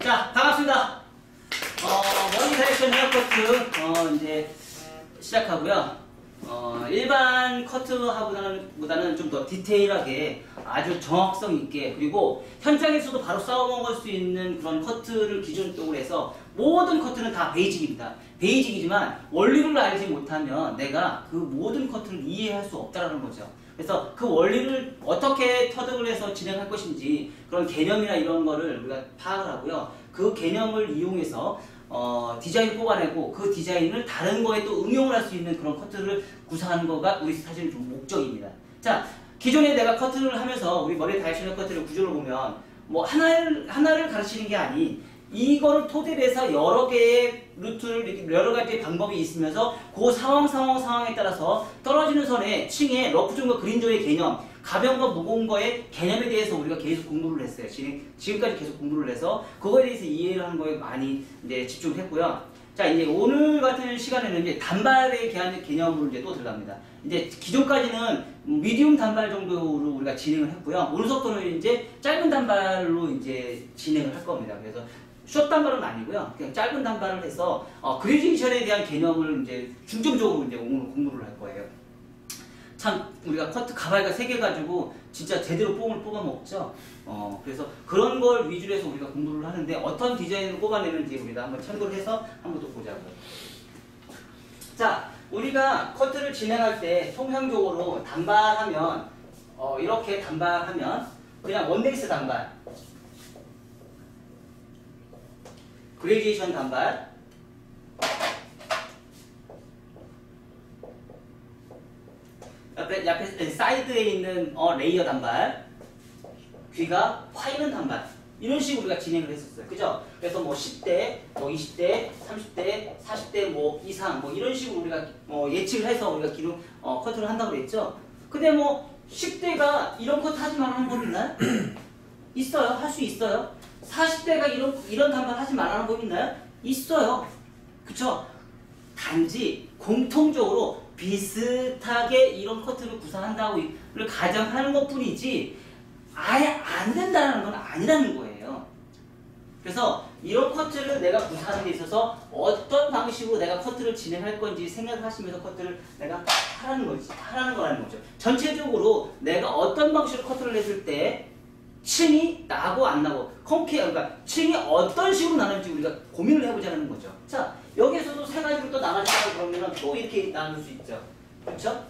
자, 반갑습니다. 머니 다이렉션 헤어커트 이제 시작하고요. 일반 커트하고보다는 좀 더 디테일하게 아주 정확성 있게, 그리고 현장에서도 바로 싸워먹을 수 있는 그런 커트를 기준으로 해서 모든 커트는 다 베이직입니다. 베이직이지만 원리를 알지 못하면 내가 그 모든 커트를 이해할 수 없다는 거죠. 그래서 그 원리를 어떻게 터득을 해서 진행할 것인지 그런 개념이나 이런 거를 우리가 파악을 하고요. 그 개념을 이용해서 디자인을 뽑아내고 그 디자인을 다른 거에 또 응용을 할 수 있는 그런 커트를 구사하는 거가 우리 사실 좀 목적입니다. 자, 기존에 내가 커트를 하면서 우리 머리 다이렉션 커트를 구조를 보면 뭐 하나를 가르치는 게 아닌 이거를 토대로 해서 여러 개의 루트를, 여러 가지의 방법이 있으면서 그 상황에 따라서 떨어지는 선에 층에 러프존과 그린존의 개념, 가벼운 거 무거운 거의 개념에 대해서 우리가 계속 공부를 했어요. 지금까지 계속 공부를 해서 그거에 대해서 이해를 하는 거에 많이 이제 집중을 했고요. 자, 이제 오늘 같은 시간에는 이제 단발에 대한 개념으로 이제 또 들어갑니다. 이제 기존까지는 미디움 단발 정도로 우리가 진행을 했고요. 오늘부터는 이제 짧은 단발로 이제 진행을 할 겁니다. 그래서 숏 단발은 아니고요. 그냥 짧은 단발을 해서 그레디에이션에 대한 개념을 이제 중점적으로 이제 오늘 공부를 할 거예요. 참 우리가 커트 가발가 3개 가지고 진짜 제대로 뽕을 뽑아 먹죠. 그래서 그런 걸 위주로 해서 우리가 공부를 하는데 어떤 디자인을 뽑아내는지 우리가 한번 참고를 해서 한번 또 보자고요. 자, 우리가 커트를 진행할 때 통상적으로 단발하면 이렇게 단발하면 그냥 원베이스 단발, 그레디에이션 단발, 옆에 사이드에 있는 레이어 단발, 귀가 파이는 단발, 이런 식으로 우리가 진행을 했었어요. 그죠? 그래서 뭐 10대, 뭐 20대, 30대, 40대 뭐 이상 뭐 이런 식으로 우리가 예측을 해서 우리가 기록 커트를 한다고 그랬죠. 근데 뭐 10대가 이런 커트 하지 말라는 법 있나요? 있어요. 할 수 있어요. 40대가 이런 단발 하지 말라는 법 있나요? 있어요. 그쵸? 단지 공통적으로 비슷하게 이런 커트를 구사한다고를 가정하는 것 뿐이지 아예 안 된다는 건 아니라는 거예요. 그래서 이런 커트를 내가 구사하는 데 있어서 어떤 방식으로 내가 커트를 진행할 건지 생각하시면서 커트를 내가 하라는 거라는 거죠. 전체적으로 내가 어떤 방식으로 커트를 했을 때 층이 나고 안 나고 그러니까 층이 어떤 식으로 나는지 우리가 고민을 해보자는 거죠. 자, 여기에서도 3가지로 또 나눠진다고 그러면 또 이렇게 나눌 수 있죠. 그렇죠?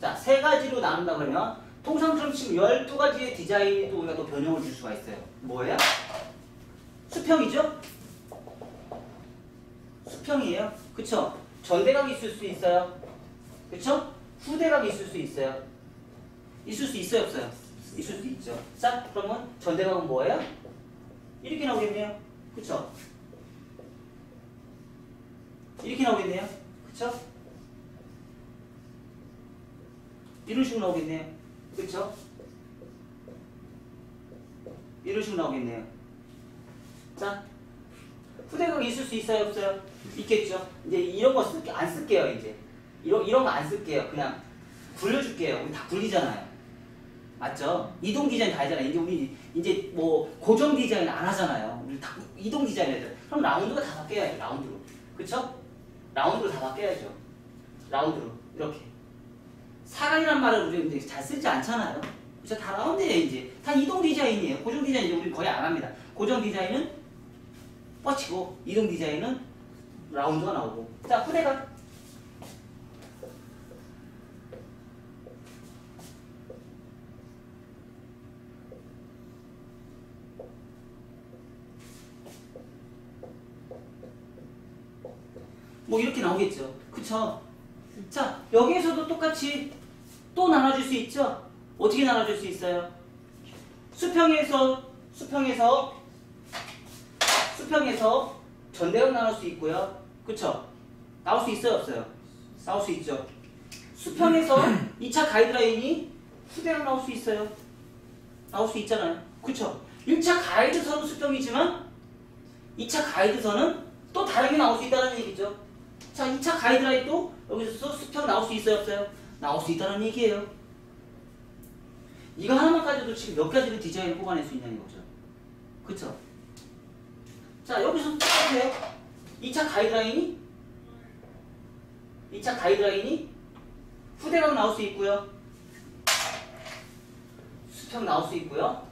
자, 3가지로 나눈다 그러면 통상처럼 치면 12가지의 디자인도 우리가 또 변형을 줄 수가 있어요. 뭐예요? 수평이죠? 수평이에요. 그쵸? 전대각이 있을 수 있어요. 그쵸? 후대각이 있을 수 있어요. 있을 수 있어요, 없어요? 있을 수 있죠. 자, 그러면 전대각은 뭐예요? 이렇게 나오겠네요. 그쵸? 이렇게 나오겠네요. 그쵸? 이런 식으로 나오겠네요. 그쵸? 이런 식으로 나오겠네요. 자, 후대각이 있을 수 있어요, 없어요? 있겠죠? 이제 이런 거 안 쓸게요, 이제. 이런 거 안 쓸게요. 그냥 굴려줄게요. 우리 다 굴리잖아요. 맞죠? 이동 디자인 다 하잖아요. 이제 우리 이제 뭐 고정 디자인 안 하잖아요. 우리 다 이동 디자인 해야 돼. 그럼 라운드가 다 바뀌어야죠. 라운드로. 그쵸? 라운드로 다 바뀌어야죠. 라운드로. 이렇게. 사각이란 말을 우리 이제 잘 쓰지 않잖아요. 그쵸? 다 라운드예요, 이제. 다 이동 디자인이에요. 고정 디자인 이제 우리 거의 안 합니다. 고정 디자인은 뻗치고, 이동 디자인은 라운드가 나오고. 자, 후대각. 뭐 이렇게 나오겠죠. 그쵸? 자, 여기에서도 똑같이 또 나눠줄 수 있죠? 어떻게 나눠줄 수 있어요? 수평에서 전대각 나눌 수 있고요. 그쵸? 나올 수 있어요, 없어요? 나올 수 있죠. 수평에서 2차 가이드라인이 후대각 나올 수 있어요. 나올 수 있잖아요. 그쵸? 1차 가이드선은 수평이지만 2차 가이드선은 또 다르게 나올 수 있다는 얘기죠. 자, 2차 가이드라인도 여기서 수평 나올 수 있어요, 없어요? 나올 수 있다는 얘기예요. 이거 하나만 가져도 지금 몇 가지를 디자인을 뽑아낼 수 있냐는 거죠. 그쵸? 자, 여기서 똑같아요. 2차 가이드라인이 후대각 나올 수 있고요. 수평 나올 수 있고요.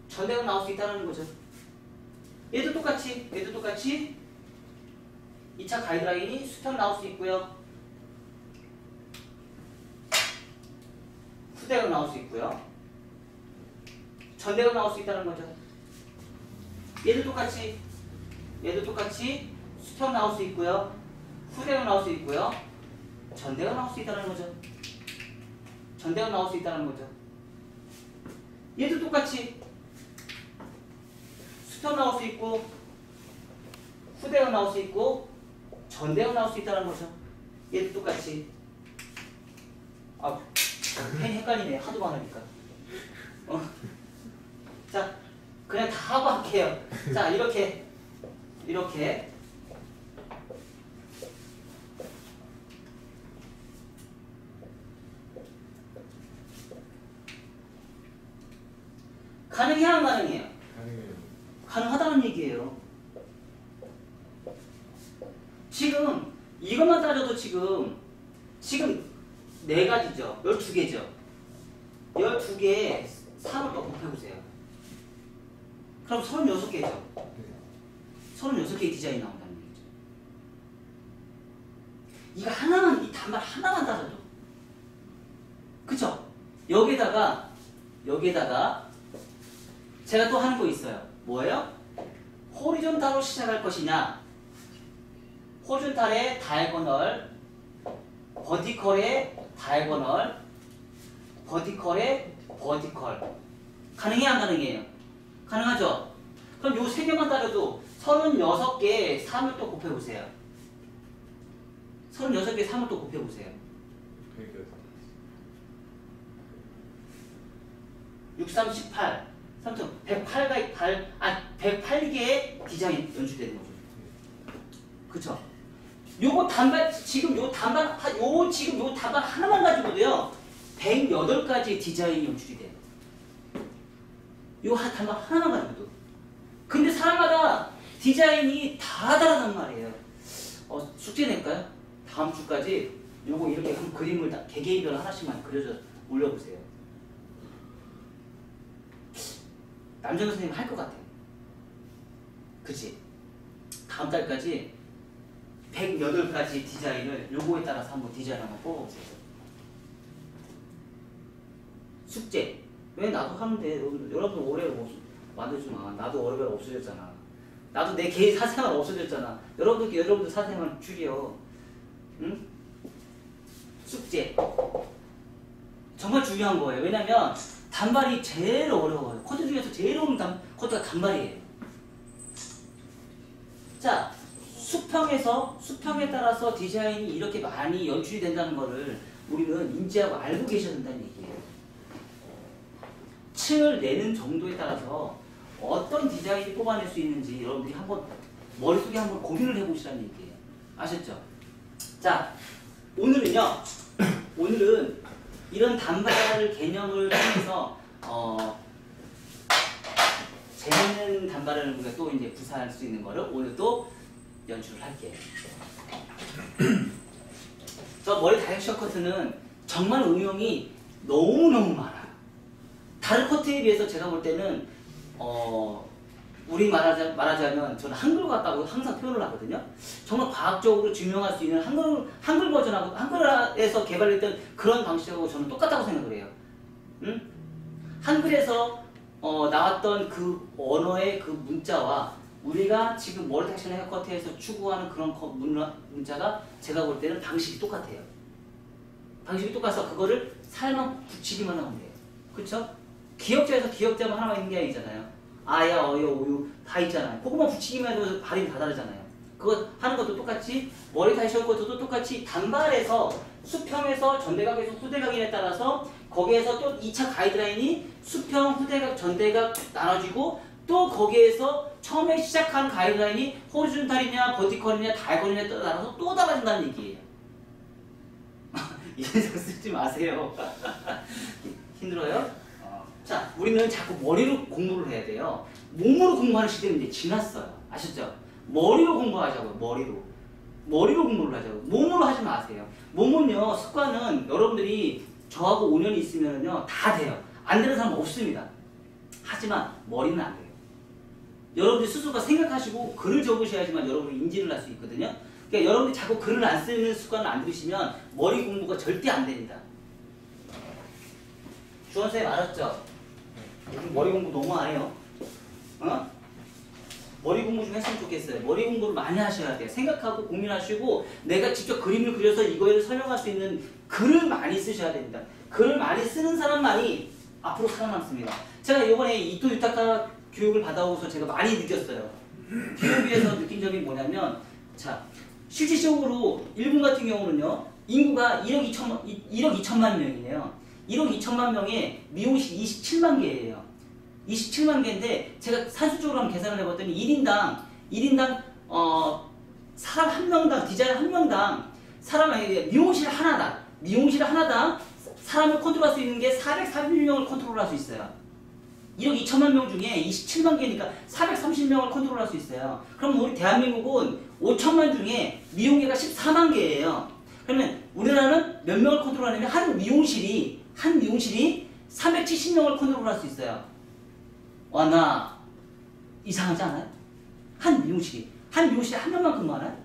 전대각 나올 수 있다는 거죠. 얘도 똑같이 2차 가이드라인이 수평 나올 수 있고요. 후대각 나올 수 있고요. 전대각 나올 수 있다는 거죠. 얘도 똑같이 수평 나올 수 있고요. 후대각 나올 수 있고요. 전대각 나올 수 있다는 거죠. 얘도 똑같이 수평 나올 수 있고 후대각 나올 수 있고 전대각 나올 수 있다는 거죠. 얘도 똑같이. 아, 펜 헷갈리네. 하도 많으니까. 자, 그냥 다 하고 할게요. 자, 이렇게 가능해요, 안 가능해요? 가능해요. 가능하다는 얘기예요. 지금 이것만 따져도 지금 4가지죠. 12개죠. 12개에 3을 더 곱해보세요. 그럼 36개죠. 36개의 디자인이 나온다는 얘기죠. 이거 하나만, 이 단말 하나만 따져도. 그쵸? 여기에다가 제가 또 하는 거 있어요. 뭐예요? 호리존탈로 시작할 것이냐, 호리존탈의 다이고널, 버티컬의 다이고널, 버티컬의 버티컬. 가능해요, 안 가능해요? 가능하죠? 그럼 요 3개만 따져도 36개의 3을 또 곱해보세요. 36개의 3을 또 곱해보세요. 6, 3, 18. 108개의 디자인 연출되는 거죠. 그쵸? 요거 단발, 지금 요 단발 하나만 가지고도요, 108가지의 디자인이 연출이 돼요. 요 단발 하나만 가지고도. 근데 사람마다 디자인이 다 다르단 말이에요. 숙제 낼까요? 다음 주까지 요거 이렇게 한 그림을 다 개개인별 하나씩만 그려서 올려보세요. 남정현 선생님 할 것 같아요. 그치? 다음 달까지 108가지 디자인을 요거에 따라서 한번 디자인 한번 뽑아보세요. 숙제. 왜 나도 하는데 여러분 오래 만들지 마. 나도 월요일 없어졌잖아. 나도 내 개인 사생활 없어졌잖아. 여러분들 사생활 줄여. 응? 숙제. 정말 중요한 거예요. 왜냐면 단발이 제일 어려워요. 코드 중에서 제일 어려운 코드가 단발이에요. 자, 수평에 따라서 디자인이 이렇게 많이 연출이 된다는 거를 우리는 인지하고 알고 계셔야 된다는 얘기예요. 층을 내는 정도에 따라서 어떤 디자인이 뽑아낼 수 있는지 여러분들이 한번 머릿속에 한번 고민을 해보시라는 얘기예요. 아셨죠? 자, 오늘은 이런 단발 개념을 통해서 재밌는 단발을 우리가 또 이제 구사할 수 있는 거를 오늘 또 연출을 할게요. 저 머리 다이렉션 커트는 정말 응용이 너무너무 많아요. 다른 커트에 비해서 제가 볼 때는 우리 말하자면 저는 한글 같다고 항상 표현을 하거든요. 정말 과학적으로 증명할 수 있는 한글 버전하고 한글에서 개발했던 그런 방식하고 저는 똑같다고 생각을 해요. 응? 한글에서 나왔던 그 언어의 그 문자와 우리가 지금 머리 섹션 헤어커트에서 추구하는 그런 문자가 제가 볼 때는 방식이 똑같아요. 방식이 똑같아서 그거를 살만 붙이기만 하면 돼요. 그쵸? 기역자에서 기역자만 하나만 있는 게 아니잖아요. 아야, 어여, 우유 다 있잖아요. 그것만 붙이기만 해도 발음이 다 다르잖아요. 그거 하는 것도 똑같이 머리 다이션 것도 똑같이 단발에서 수평에서 전대각에서 후대각에 따라서 거기에서 또 2차 가이드라인이 수평, 후대각, 전대각 나눠지고 또 거기에서 처음에 시작한 가이드라인이 호리존탈이냐 버티컬이냐 다이아고널이냐 따라서 또 달라진다는 얘기예요. 이 녀석 쓰지 마세요. 힘들어요? 자, 우리는 자꾸 머리로 공부를 해야 돼요. 몸으로 공부하는 시대는 이제 지났어요. 아셨죠? 머리로 공부하자고요. 머리로 공부를 하자고. 몸으로 하지 마세요. 몸은요, 습관은 여러분들이 저하고 5년 있으면요, 다 돼요. 안 되는 사람 없습니다. 하지만 머리는 안 돼요. 여러분들 스스로가 생각하시고 글을 적으셔야지만 여러분이 인지를 할 수 있거든요. 그러니까 여러분들이 자꾸 글을 안 쓰는 습관을 안 들이시면 머리 공부가 절대 안 됩니다. 주원쌤 알았죠? 요즘 머리 공부 너무 안 해요. 머리 공부 좀 했으면 좋겠어요. 머리 공부를 많이 하셔야 돼요. 생각하고 고민하시고 내가 직접 그림을 그려서 이거를 설명할 수 있는 글을 많이 쓰셔야 됩니다. 글을 많이 쓰는 사람만이 앞으로 살아남습니다. 제가 이번에 이토 유타카 교육을 받아오고서 제가 많이 느꼈어요. 교육에서 느낀 점이 뭐냐면, 자, 실질적으로 일본 같은 경우는요, 인구가 1억 2천만 명이에요. 1억 2천만 명에 미용실 27만 개예요. 27만 개인데 제가 산술적으로 한번 계산을 해봤더니 1인당 사람 한 명당, 디자이너 한 명당 미용실 하나당 사람을 컨트롤할 수 있는 게 430명을 컨트롤할 수 있어요. 1억 2천만 명 중에 27만 개니까 430명을 컨트롤할 수 있어요. 그럼 우리 대한민국은 5천만 중에 미용계가 14만 개예요. 그러면 우리나라는 몇 명을 컨트롤하냐면 한 미용실이 370명을 컨트롤할 수 있어요. 와, 나 이상하지 않아요? 한 미용실이 한 명만 근무하나요?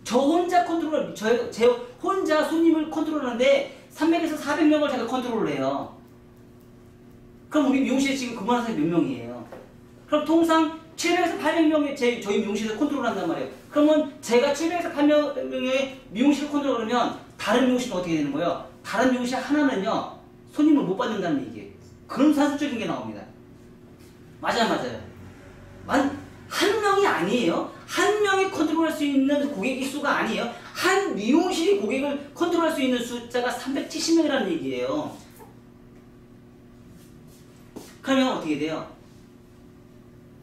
제 혼자 손님을 컨트롤하는데 300에서 400명을 제가 컨트롤을 해요. 그럼 우리 미용실에 지금 근무하는 사람이 몇 명이에요? 그럼 통상 700에서 800명의 저희 미용실을 컨트롤한단 말이에요. 그러면 제가 700에서 800명의 미용실을 컨트롤하면 다른 미용실은 어떻게 되는 거예요? 다른 미용실 하나는요, 손님을 못 받는다는 얘기예요. 그런 사실적인 게 나옵니다. 맞아요. 한 명이 아니에요. 한 명이 컨트롤할 수 있는 고객의 수가 아니에요. 한 미용실이 고객을 컨트롤할 수 있는 숫자가 370명이라는 얘기예요. 그러면 어떻게 돼요?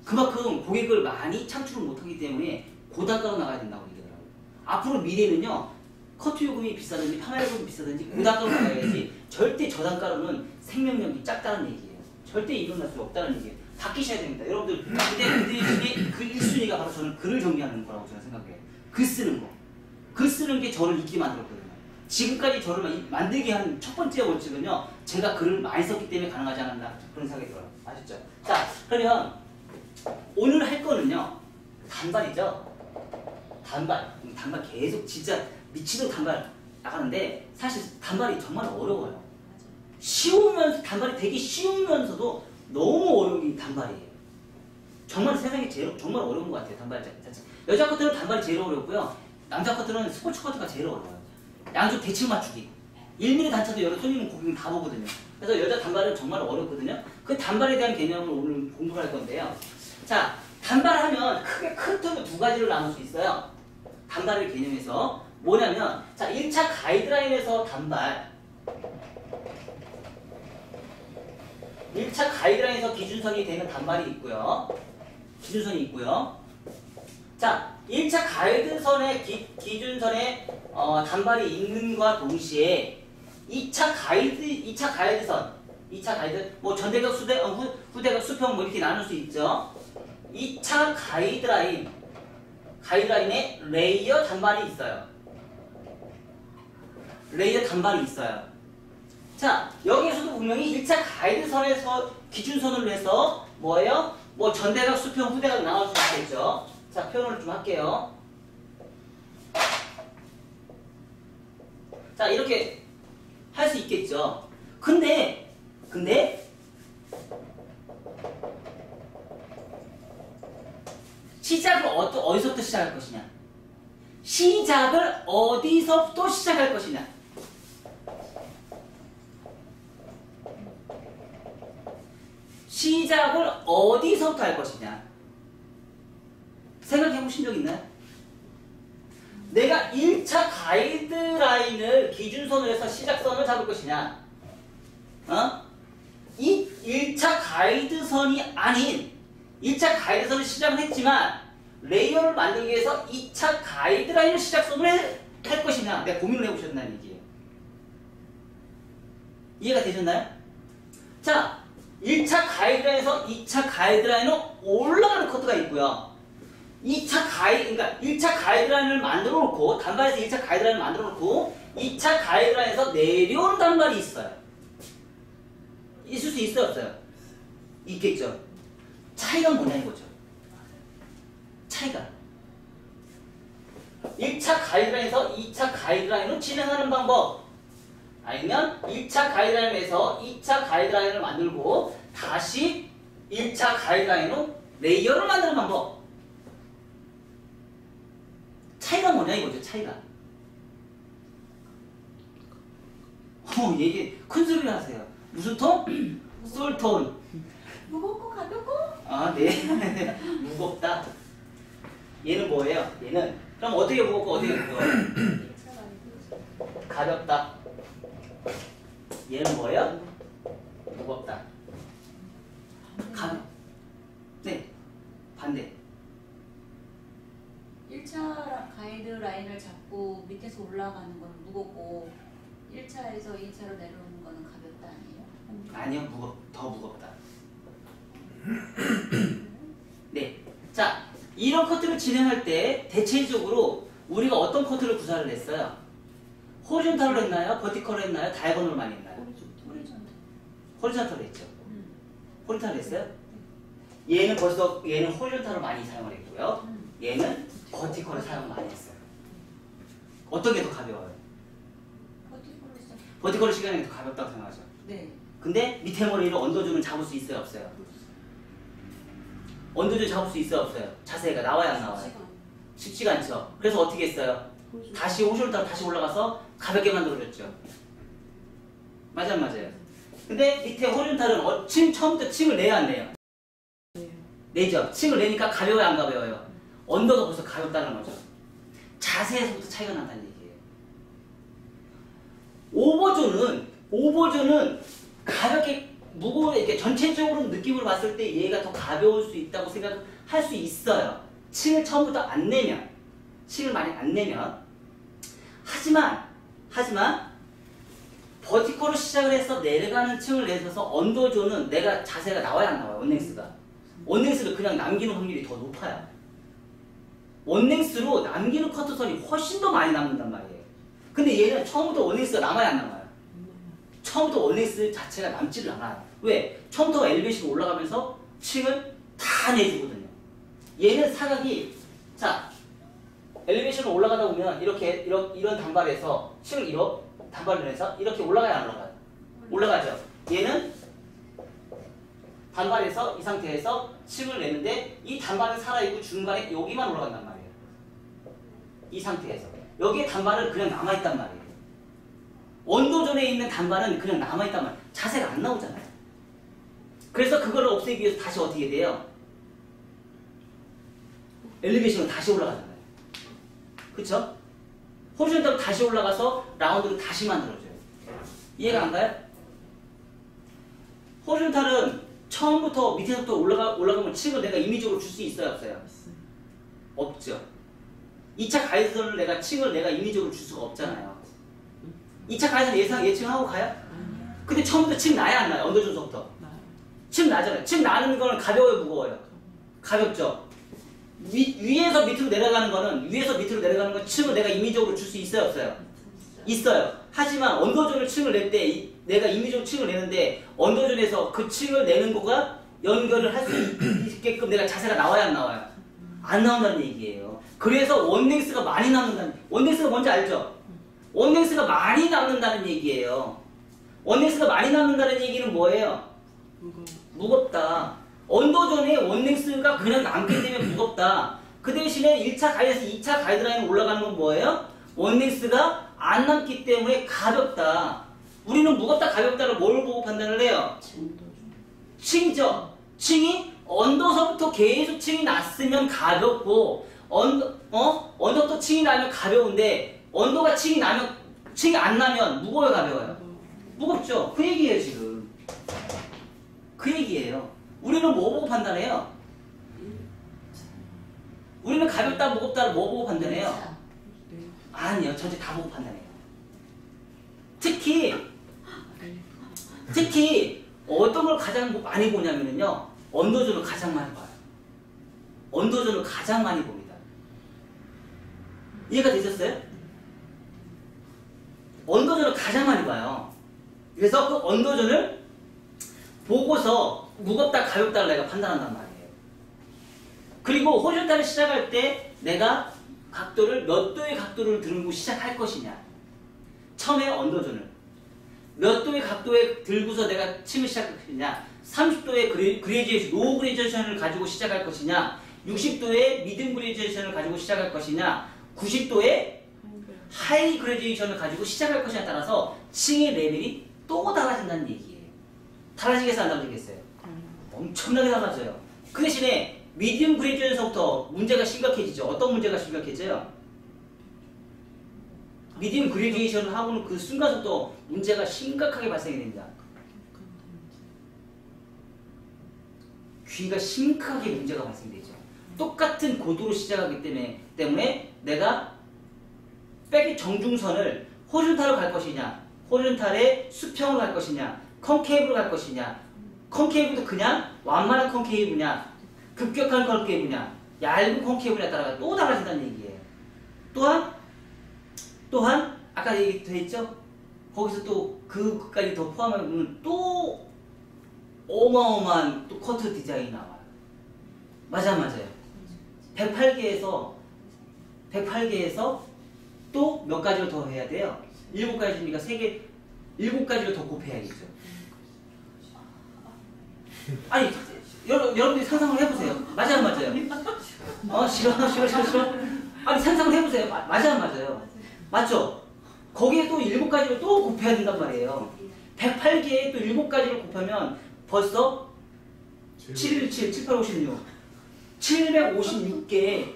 그만큼 고객을 많이 창출을 못하기 때문에 고단가로 나가야 된다고 얘기하더라고요. 앞으로 미래는요, 커트 요금이 비싸든지 파마 요금이 비싸든지 고단가로 나가야지 절대 저단가로는 생명력이 작다는 얘기예요. 절대 일어날 수 없다는 얘기예요. 바뀌셔야 됩니다. 여러분들, 그 중에 그 1순위가 바로 저는 글을 정리하는 거라고 저는 생각해요. 글 쓰는 거. 글 쓰는 게 저를 있게 만들었거든요. 지금까지 저를 만들게 한 첫 번째 원칙은요, 제가 글을 많이 썼기 때문에 가능하지 않았나 그런 생각이 들어요. 아셨죠? 자, 그러면 오늘 할 거는요, 단발이죠? 단발 계속 진짜 미치도록 단발 나가는데 사실 단발이 정말 어려워요. 단발이 되게 쉬우면서도 너무 어려운 단발이에요. 정말 세상에 정말 어려운 것 같아요. 단발 자체. 여자 커트는 단발이 제일 어렵고요. 남자 커트는 스포츠 커트가 제일 어려워요. 양쪽 대칭 맞추기. 1mm 단차도 여러 손님 고객님 다 보거든요. 그래서 여자 단발은 정말 어렵거든요. 그 단발에 대한 개념을 오늘 공부를 할 건데요. 자, 단발하면 크게 큰 틀로 두 가지를 나눌 수 있어요. 단발을 개념해서 뭐냐면, 자, 1차 가이드라인에서 단발. 1차 가이드라인에서 기준선이 되는 단발이 있고요. 자, 1차 가이드선의 기준선에 단발이 있는과 동시에 2차 가이드선, 뭐 전대각, 후대각, 수평 뭐 이렇게 나눌 수 있죠. 2차 가이드라인에 레이어 단발이 있어요. 자, 여기에서도 분명히 1차 가이드선에서 기준선으로 해서 뭐예요? 뭐 전대각, 수평, 후대각 나올 수 있겠죠. 자, 표현을 좀 할게요. 자, 이렇게 할 수 있겠죠. 근데 시작을 어디서부터 시작할 것이냐? 시작을 어디서부터 시작할 것이냐? 시작을 어디서부터 할 것이냐? 생각해 보신 적 있나요? 내가 1차 가이드라인을 기준선으로 해서 시작선을 잡을 것이냐? 이 1차 가이드선이 아닌 1차 가이드선을 시작을 했지만 레이어를 만들기 위해서 2차 가이드라인을 시작선으로 할 것이냐? 내가 고민을 해보셨다는 얘기예요. 이해가 되셨나요? 자, 1차 가이드라인에서 2차 가이드라인으로 올라가는 커트가 있고요. 1차 가이드라인을 만들어 놓고, 단발에서 1차 가이드라인을 만들어 놓고, 2차 가이드라인에서 내려오는 단발이 있어요. 있을 수 있어요, 없어요? 있겠죠. 차이가 뭐냐 이거죠. 차이가. 1차 가이드라인에서 2차 가이드라인으로 진행하는 방법. 아니면 1차 가이드라인에서 2차 가이드라인을 만들고 다시 1차 가이드라인으로 레이어를 만드는 방법. 차이가 뭐냐 이거죠. 차이가. 얘기 큰 소리를 하세요. 무슨 톤? 솔톤. 무겁고 가볍고? 아, 네. 무겁다. 얘는 뭐예요? 얘는 그럼 어떻게 무겁고 어떻게 무거워? 가볍다. 얘는 뭐예요? 무겁다. 네. 반대. 1차 가이드라인을 잡고 밑에서 올라가는 건 무겁고 1차에서 2차로 내려오는 거는 가볍다 아니에요? 아니요. 더 무겁다. 네. 자, 이런 커트를 진행할 때 대체적으로 우리가 어떤 커트를 구사를 했어요? 호리존탈로 했나요? 버티컬로 했나요? 다이아고널로 많이 했나요? 호리존탈로 했죠. 호리존탈로 했어요? 얘는 호리존탈로 많이 사용을 했고요. 얘는 버티컬을 사용 많이 했어요. 어떤 게 더 가벼워요? 버티컬 시간이 더 가볍다고 생각하죠. 네. 근데 밑에 머리를 언더존을 잡을 수 있어요, 없어요? 언더존 잡을 수 있어요, 없어요? 자세가 나와야 안 나와요? 쉽지가 않죠. 그래서 어떻게 했어요? 다시 호리존탈로 다시 올라가서 가볍게 만들어줬죠. 맞아요, 안 맞아요? 근데 밑에 호리존탈은 처음부터 층을 내야 안 내요? 내죠. 층을 내니까 가벼워요, 안 가벼워요? 언더도 벌써 가볍다는 거죠. 자세에서부터 차이가 난다는 얘기예요. 오버존은 가볍게 이렇게 전체적으로 느낌으로 봤을 때 얘가 더 가벼울 수 있다고 생각할 수 있어요. 층을 처음부터 안 내면, 층을 많이 안 내면. 하지만 버티컬로 시작을 해서 내려가는 층을 내서서 언더존은 내가 자세가 나와야 안 나와요. 원랭스를 그냥 남기는 확률이 더 높아요. 원랭스로 남기는 커트선이 훨씬 더 많이 남는단 말이에요. 근데 얘는 처음부터 원랭스가 남아야 안 남아요? 처음부터 원랭스 자체가 남지를 않아요. 왜? 처음부터 엘리베이션으로 올라가면서 층을 다 내주거든요. 얘는 사각이, 자, 엘리베이션으로 올라가다 보면 이런 단발에서 층을 단발을 해서 이렇게 올라가야 안 올라가요? 올라가죠. 얘는 단발에서 이 상태에서 층을 내는데 이 단발은 살아있고 중간에 여기만 올라간단 말이에요. 이 상태에서. 여기에 단발은 그냥 남아있단 말이에요. 언더존에 있는 단발은 그냥 남아있단 말이에요. 자세가 안 나오잖아요. 그래서 그거를 없애기 위해서 다시 어떻게 돼요? 엘리베이션으로 다시 올라가잖아요. 그쵸? 호리존탈로 다시 올라가서 라운드로 다시 만들어줘요. 이해가 안 가요? 호리존탈은 처음부터 밑에서부터 올라가면 층을 내가 임의적으로 줄 수 있어요, 없어요? 없죠. 2차 가이드선을 층을 내가 임의적으로 줄 수가 없잖아요. 2차 가이드선 예측하고 가요? 근데 처음부터 층 나야 안 나요? 언더존서부터? 층 나잖아요. 층 나는 거는 가벼워요, 무거워요? 가볍죠. 위에서 밑으로 내려가는 거는 층을 내가 임의적으로 줄 수 있어요, 없어요? 있어요. 하지만 언더존을 층을 낼 때 내가 임의적으로 층을 내는데 언더존에서 그 층을 내는 거가 연결을 할 수 있게끔 내가 자세가 나와야 안 나와요? 안 나온다는 얘기예요. 그래서 원랭스가 많이 남는다는, 원랭스가 뭔지 알죠? 원랭스가 많이 남는다는 얘기예요. 원랭스가 많이 남는다는 얘기는 뭐예요? 무겁다. 언더존에 원랭스가 그냥 남기 때문에 무겁다. 그 대신에 1차 가이드에서 2차 가이드라인 올라가는 건 뭐예요? 원랭스가 안 남기 때문에 가볍다. 우리는 무겁다 가볍다를 뭘 보고 판단을 해요? 층이죠. 층이 언더서부터 계속 층이 났으면 가볍고 언더부터 층이 나면 가벼운데 언더가 층이 안 나면 무거워요 가벼워요? 무겁죠. 그 얘기예요 지금. 그 얘기예요. 우리는 뭐 보고 판단해요? 우리는 가볍다 무겁다를 뭐 보고 판단해요? 아니요. 전체 다 보고 판단해요. 특히 어떤 걸 가장 많이 보냐면요. 언더존을 가장 많이 봐요. 언더존을 가장 많이 봅니다. 이해가 되셨어요? 언더존을 가장 많이 봐요. 그래서 그 언더존을 보고서 무겁다 가볍다를 내가 판단한단 말이에요. 그리고 호rizontal을 시작할 때 내가 각도를 몇 도의 각도를 들고 시작할 것이냐. 처음에 언더존을 몇 도의 각도에 들고서 내가 침을 시작할 것이냐. 30도의 그레디에이션, 로우 그레디에이션을 가지고 시작할 것이냐. 60도의 미든 그레디에이션을 가지고 시작할 것이냐. 90도의 하이 그레디에이션을 가지고 시작할 것이냐에 따라서 층의 레벨이 또 달라진다는 얘기예요. 달라지겠어요? 안 달라지겠어요? 엄청나게 달라져요. 그 대신에 미디움 그레디에이션에서부터 문제가 심각해지죠. 어떤 문제가 심각해져요? 미디움 그레디에이션을 하고는 그 순간부터 문제가 심각하게 발생이 됩니다. 귀가 심각하게 문제가 발생되죠. 똑같은 고도로 시작하기 때문에 내가 백의 정중선을 호rizontal로 갈 것이냐, 호rizontal의 수평으로 갈 것이냐, 컨케이브로 갈 것이냐, 컨케이브도 그냥 완만한 컨케이브냐, 급격한 컨케이브냐, 얇은 컨케이브냐에 따라 또 달라진다는 얘기예요. 또한 아까 얘기했죠? 거기서 또 그까지 더 포함하면 또 어마어마한 또 커트 디자인이 나와요. 맞아요. 108개에서 또 몇 가지를 더 해야 돼요? 7가지니까 7가지를 더 곱해야겠죠. 아니, 여러분들이 상상을 해보세요. 맞아요? 싫어. 아니, 상상을 해보세요. 맞아요? 맞죠? 거기에 또 7가지를 또 곱해야 된단 말이에요. 108개에 또 7가지를 곱하면 벌써 717, 7856, 756개의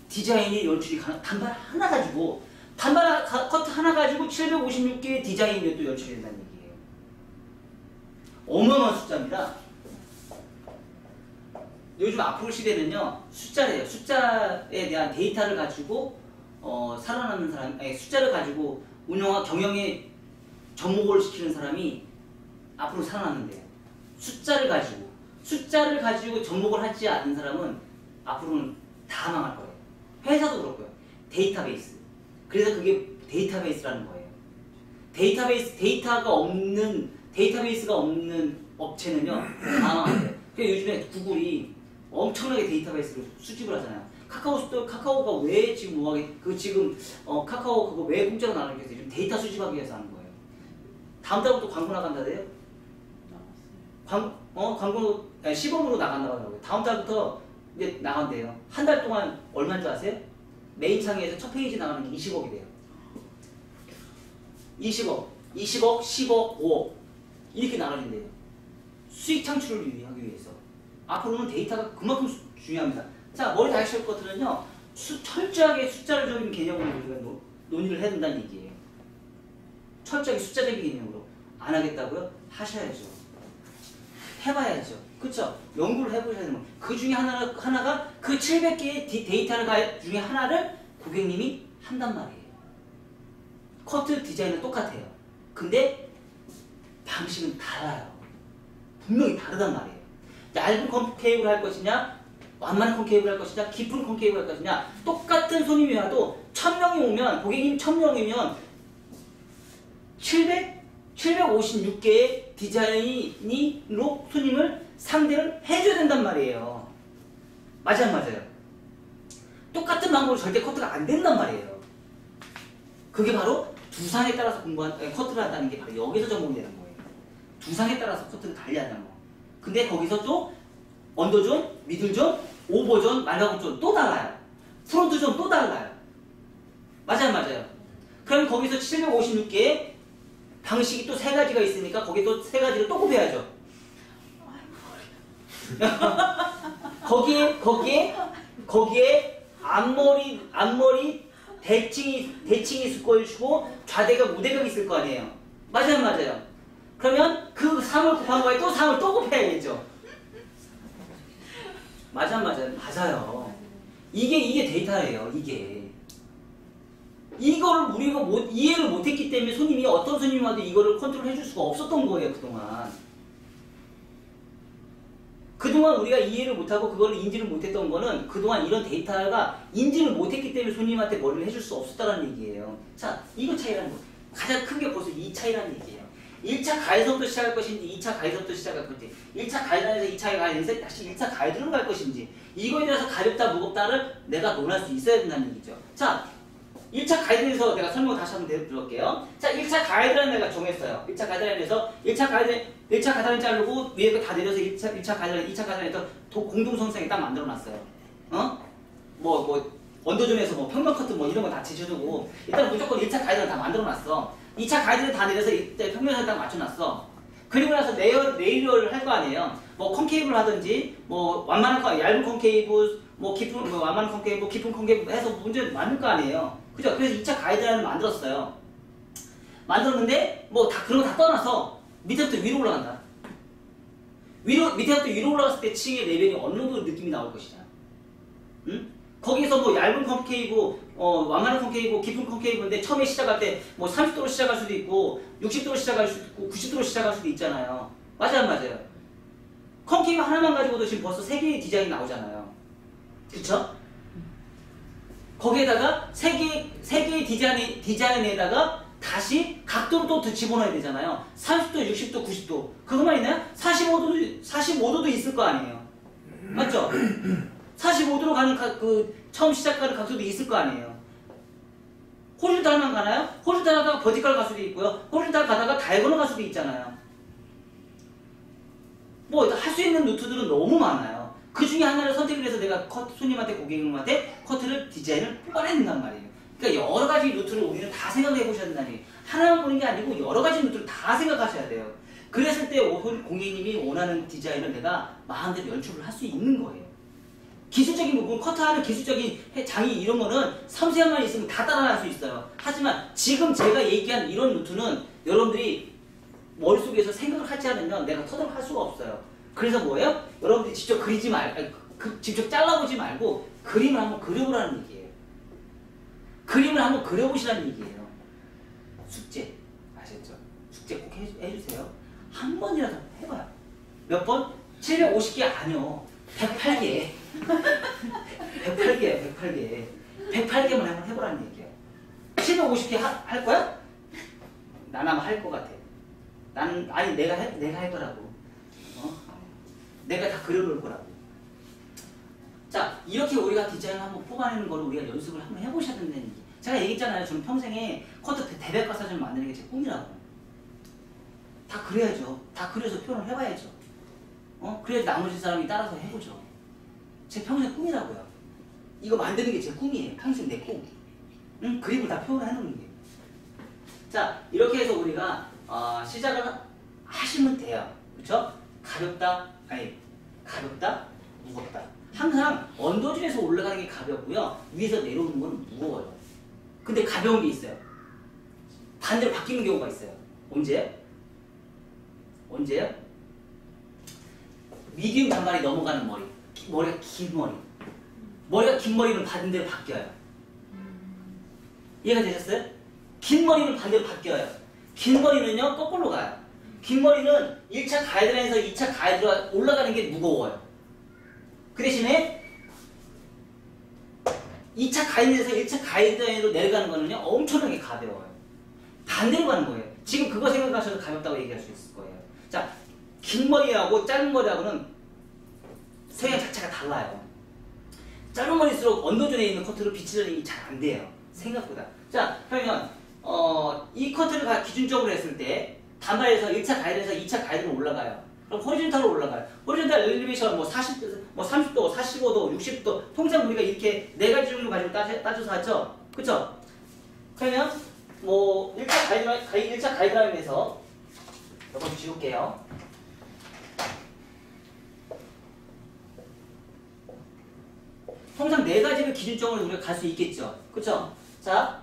디자인이 연출이 단발 하나 가지고 커트 하나 가지고 756개의 디자인이 또 연출이 된다는 얘기예요. 어마어마한 숫자입니다. 요즘 앞으로 시대는요, 숫자래요. 숫자에 대한 데이터를 가지고 살아남는 사람, 숫자를 가지고 경영에 접목을 시키는 사람이 앞으로 살아남는데요. 숫자를 가지고 접목을 하지 않는 사람은 앞으로는 다 망할 거예요. 회사도 그렇고요. 데이터베이스. 그래서 그게 데이터베이스라는 거예요. 데이터베이스가 없는 업체는요, 다 망해요. 그래서 요즘에 구글이 엄청나게 데이터베이스를 수집을 하잖아요. 카카오가 왜 지금 카카오 그거 왜 공짜로 나가는 게 지금 데이터 수집하기 위해서 하는 거예요. 다음 달부터 광고 나간다대요? 광고 시범으로 나간다고 하더라고요. 다음 달부터 이제 나간대요. 한 달 동안 얼마인 줄 아세요? 메인 창에서 첫 페이지 나가는 게 20억이 돼요. 20억, 10억, 5억 이렇게 나가는데요. 수익 창출을 하기 위해서. 앞으로는 데이터가 그만큼 중요합니다. 자, 머리 다이실 것들은요, 철저하게 숫자를 적인 개념으로 우리가 논의를 해야 된다는 얘기예요. 철저하게 숫자적인 개념으로. 안 하겠다고요? 하셔야죠. 해봐야죠. 그쵸? 연구를 해보셔야 되는 거예요. 그 중에 하나가 그 700개의 데이터 중에 하나를 고객님이 한단 말이에요. 커트 디자인은 똑같아요. 근데 방식은 달라요. 분명히 다르단 말이에요. 얇은 컨케이브를 할 것이냐, 완만한 컨케이브를 할 것이냐, 깊은 컨케이브를 할 것이냐, 똑같은 손님이 와도 1000명이 오면, 고객님 1000명이면 756개의 디자인으로 손님을 상대를 해줘야 된단 말이에요. 맞아요? 똑같은 방법으로 절대 커트가 안 된단 말이에요. 그게 바로 두상에 따라서 커트를 한다는 게 바로 여기서 적용되는 거예요. 두상에 따라서 커트를 달리한다는 거. 근데 거기서 또 언더존, 미들존, 오버존, 말가군존 또 달라요. 프론트존 또 달라요. 맞아요? 그럼 거기서 756개의 방식이 또 3가지가 있으니까 거기에 또 3가지를 또 곱해야죠. 거기에 앞머리 대칭이 있을 것이고 좌대가 우대각이 있을 거 아니에요. 맞아요. 그러면 그 3을 곱한 거에 또 3을 또 곱해야겠죠. 맞아요. 이게 데이터예요. 이거를 우리가 이해를 못했기 때문에 어떤 손님이 와도 이거를 컨트롤 해줄 수가 없었던 거예요, 그동안. 그동안 우리가 이해를 못하고 그걸 인지를 못했던 거는 그동안 이런 데이터가 인지를 못했기 때문에 손님한테 머리를 해줄 수 없었다는 얘기예요. 자, 이거 차이라는 거. 가장 큰 게 벌써 이 차이라는 얘기예요. 1차 가이드부터 시작할 것인지 2차 가이드부터 시작할 것인지 1차 가이드에서 2차 가이드에서 다시 1차 가이드로 갈 것인지 이거에 대해서 가볍다 무겁다를 내가 논할 수 있어야 된다는 얘기죠. 자, 1차 가이드에서 내가 설명을 다시 한번 들어볼게요. 자, 1차 가이드라는 내가 정했어요. 1차 가이드라인에서 1차 가이드라인 자르고 위에 거 다 내려서 1차 가이드라인, 2차 가이드라인에서 공동선상에 딱 만들어 놨어요. 원도점에서 평면 커트 이런 거 다 지져두고 일단 무조건 1차 가이드라인 다 만들어 놨어. 2차 가이드를 다 내려서 이때 평면을 딱 맞춰놨어. 그리고 나서 레이어를 할 거 아니에요. 콘케이브를 하든지, 완만한 얇은 콘케이브, 깊은, 완만한 콘케이브, 깊은 콘케이브 해서 문제 만들 거 아니에요. 그죠? 그래서 2차 가이드라인을 만들었어요. 만들었는데, 그런 거 다 떠나서 밑에부터 위로 올라간다. 밑에부터 위로 올라갔을 때 층의 레벨이 어느 정도 느낌이 나올 것이냐. 응? 거기서 얇은 콘케이브, 완만한 콘케이브, 깊은 콘케이브인데 처음에 시작할 때 30도로 시작할 수도 있고 60도로 시작할 수도 있고 90도로 시작할 수도 있잖아요. 맞아요, 안 맞아요? 콘케이브 하나만 가지고도 지금 벌써 3개의 디자인이 나오잖아요. 그쵸? 거기에다가 3개의 디자인에다가 다시 각도를 또 집어넣어야 되잖아요. 30도, 60도, 90도. 그것만 있나요? 45도도 있을 거 아니에요. 맞죠? 45도로 가는 처음 시작하는 각도도 있을 거 아니에요. 호리존탈만 가나요? 호리존탈 하다가 버티컬 갈 수도 있고요. 호리존탈 가다가 다이아고널 갈 수도 있잖아요. 할 수 있는 루트들은 너무 많아요. 그 중에 하나를 선택을 해서 내가 손님한테, 고객님한테 커트를, 디자인을 뽑아내야 된단 말이에요. 그러니까 여러 가지 루트를 우리는 다 생각해 보셔야 된다니. 하나만 보는 게 아니고 여러 가지 루트를 다 생각하셔야 돼요. 그랬을 때 고객님이 원하는 디자인을 내가 마음대로 연출을 할 수 있는 거예요. 기술적인 부분, 커트하는 기술적인 장이 이런 거는 섬세함만 있으면 다 따라할 수 있어요. 하지만 지금 제가 얘기한 이런 루트는 여러분들이 머릿속에서 생각을 하지 않으면 내가 터득할 수가 없어요. 그래서 뭐예요? 여러분들이 직접 그리지 직접 잘라보지 말고 그림을 한번 그려보라는 얘기예요. 그림을 한번 그려보시라는 얘기예요. 숙제. 아셨죠? 숙제 꼭 해주세요. 한 번이라도 해봐요. 몇 번? 750개 아니요. 108개. 108개, 108개. 108개만 한번 해보라는 얘기예요. 750개 할 거야? 난 아마 할 것 같아. 내가 할 거라고. 내가 다 그려놓을 거라고. 자, 이렇게 우리가 디자인을 한번 뽑아내는 걸 우리가 연습을 한번 해보셔야 된다는 얘기. 제가 얘기했잖아요. 저는 평생에 커트 대백과사전을 만드는 게 제 꿈이라고. 다 그려야죠. 다 그려서 표현을 해봐야죠. 그래야지 나머지 사람이 따라서 해보죠. 제 평생 꿈이라고요. 이거 만드는 게 제 꿈이에요. 평생 내 꿈. 그림을 다 표현을 해놓는 게. 자, 이렇게 해서 우리가 시작을 하시면 돼요. 그쵸? 가볍다, 무겁다. 항상 언더진에서 올라가는 게 가볍고요. 위에서 내려오는 건 무거워요. 근데 가벼운 게 있어요. 반대로 바뀌는 경우가 있어요. 언제요? 미디움 단발이 넘어가는 머리. 머리가 긴 머리. 머리가 긴 머리는 반대로 바뀌어요. 이해가 되셨어요? 긴 머리는 반대로 바뀌어요. 긴 머리는요, 거꾸로 가요. 긴 머리는 1차 가이드라인에서 2차 가이드로 올라가는 게 무거워요. 그 대신에 2차 가이드에서 1차 가이드라인으로 내려가는 거는요, 엄청나게 가벼워요. 반대로 가는 거예요. 지금 그거 생각하셔도 가볍다고 얘기할 수 있을 거예요. 자, 긴 머리하고 짧은 머리하고는 성향 자체가 달라요. 짧은 머리일수록 언더존에 있는 커트로 비치전이 잘 안 돼요. 생각보다. 자, 그러면 이 커트를 기준적으로 했을 때 단발에서 1차 가이드에서 2차 가이드로 올라가요. 그럼 호리존탈로 올라가요. 호리존탈 엘리베이션 30도, 45도, 60도 통상 우리가 이렇게 4가지 정도 가지고 따져서 하죠. 그쵸? 그러면 1차 가이드라인에서 이거 지울게요. 통상 4가지를 기준점으로 우리가 갈 수 있겠죠. 그쵸? 자,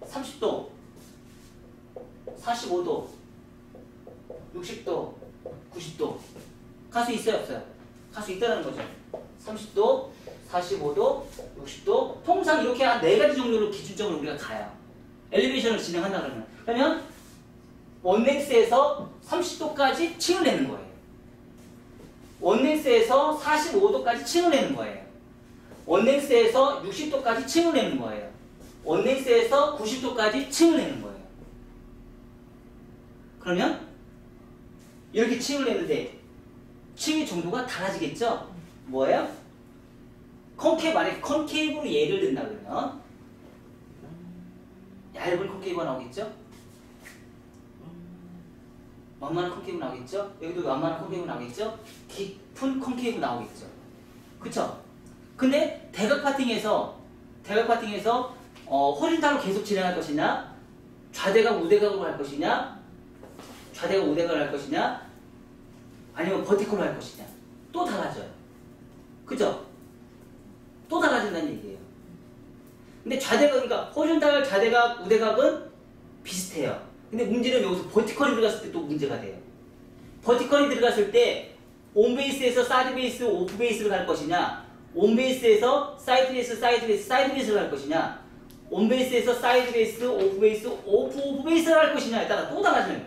30도, 45도, 60도, 90도 갈 수 있어요, 없어요? 갈 수 있다는 거죠. 30도, 45도, 60도 통상 이렇게 한 4가지 정도로 기준점으로 우리가 가요. 엘리베이션을 진행한다 그러면 원맥스에서 30도까지 층을 내는 거예요. 원넥스에서 45도까지 층을 내는 거예요. 원넥스에서 60도까지 층을 내는 거예요. 원넥스에서 90도까지 층을 내는 거예요. 그러면 이렇게 층을 내는데 층의 정도가 달라지겠죠? 뭐예요? 만약에 컨케이브로 예를 든다 그러면 얇은 컨케이브가 나오겠죠? 완만한 컨케이브 나오겠죠? 여기도 완만한 컨케이브 나오겠죠? 깊은 컨케이브 나오겠죠? 그쵸? 근데 대각 파팅에서 호rizontal로 계속 진행할 것이냐, 좌대각 우대각으로 할 것이냐, 좌대각 우대각을 할 것이냐, 아니면 버티컬로 할 것이냐, 또 달라져요. 그죠? 또 달라진다는 얘기예요. 근데 좌대각, 그러니까 호rizontal, 좌대각, 우대각은 비슷해요. 근데 문제는 여기서 버티컬이 들어갔을 때 또 문제가 돼요. 버티컬이 들어갔을 때 온베이스에서 사이드 베이스, 오프 베이스를 갈 것이냐, 온베이스에서 사이드 베이스, 사이드 베이스, 사이드 베이스를 갈 것이냐, 온베이스에서 사이드 베이스, 오프 베이스, 오프 베이스를 갈 것이냐에 따라 또 달라져요.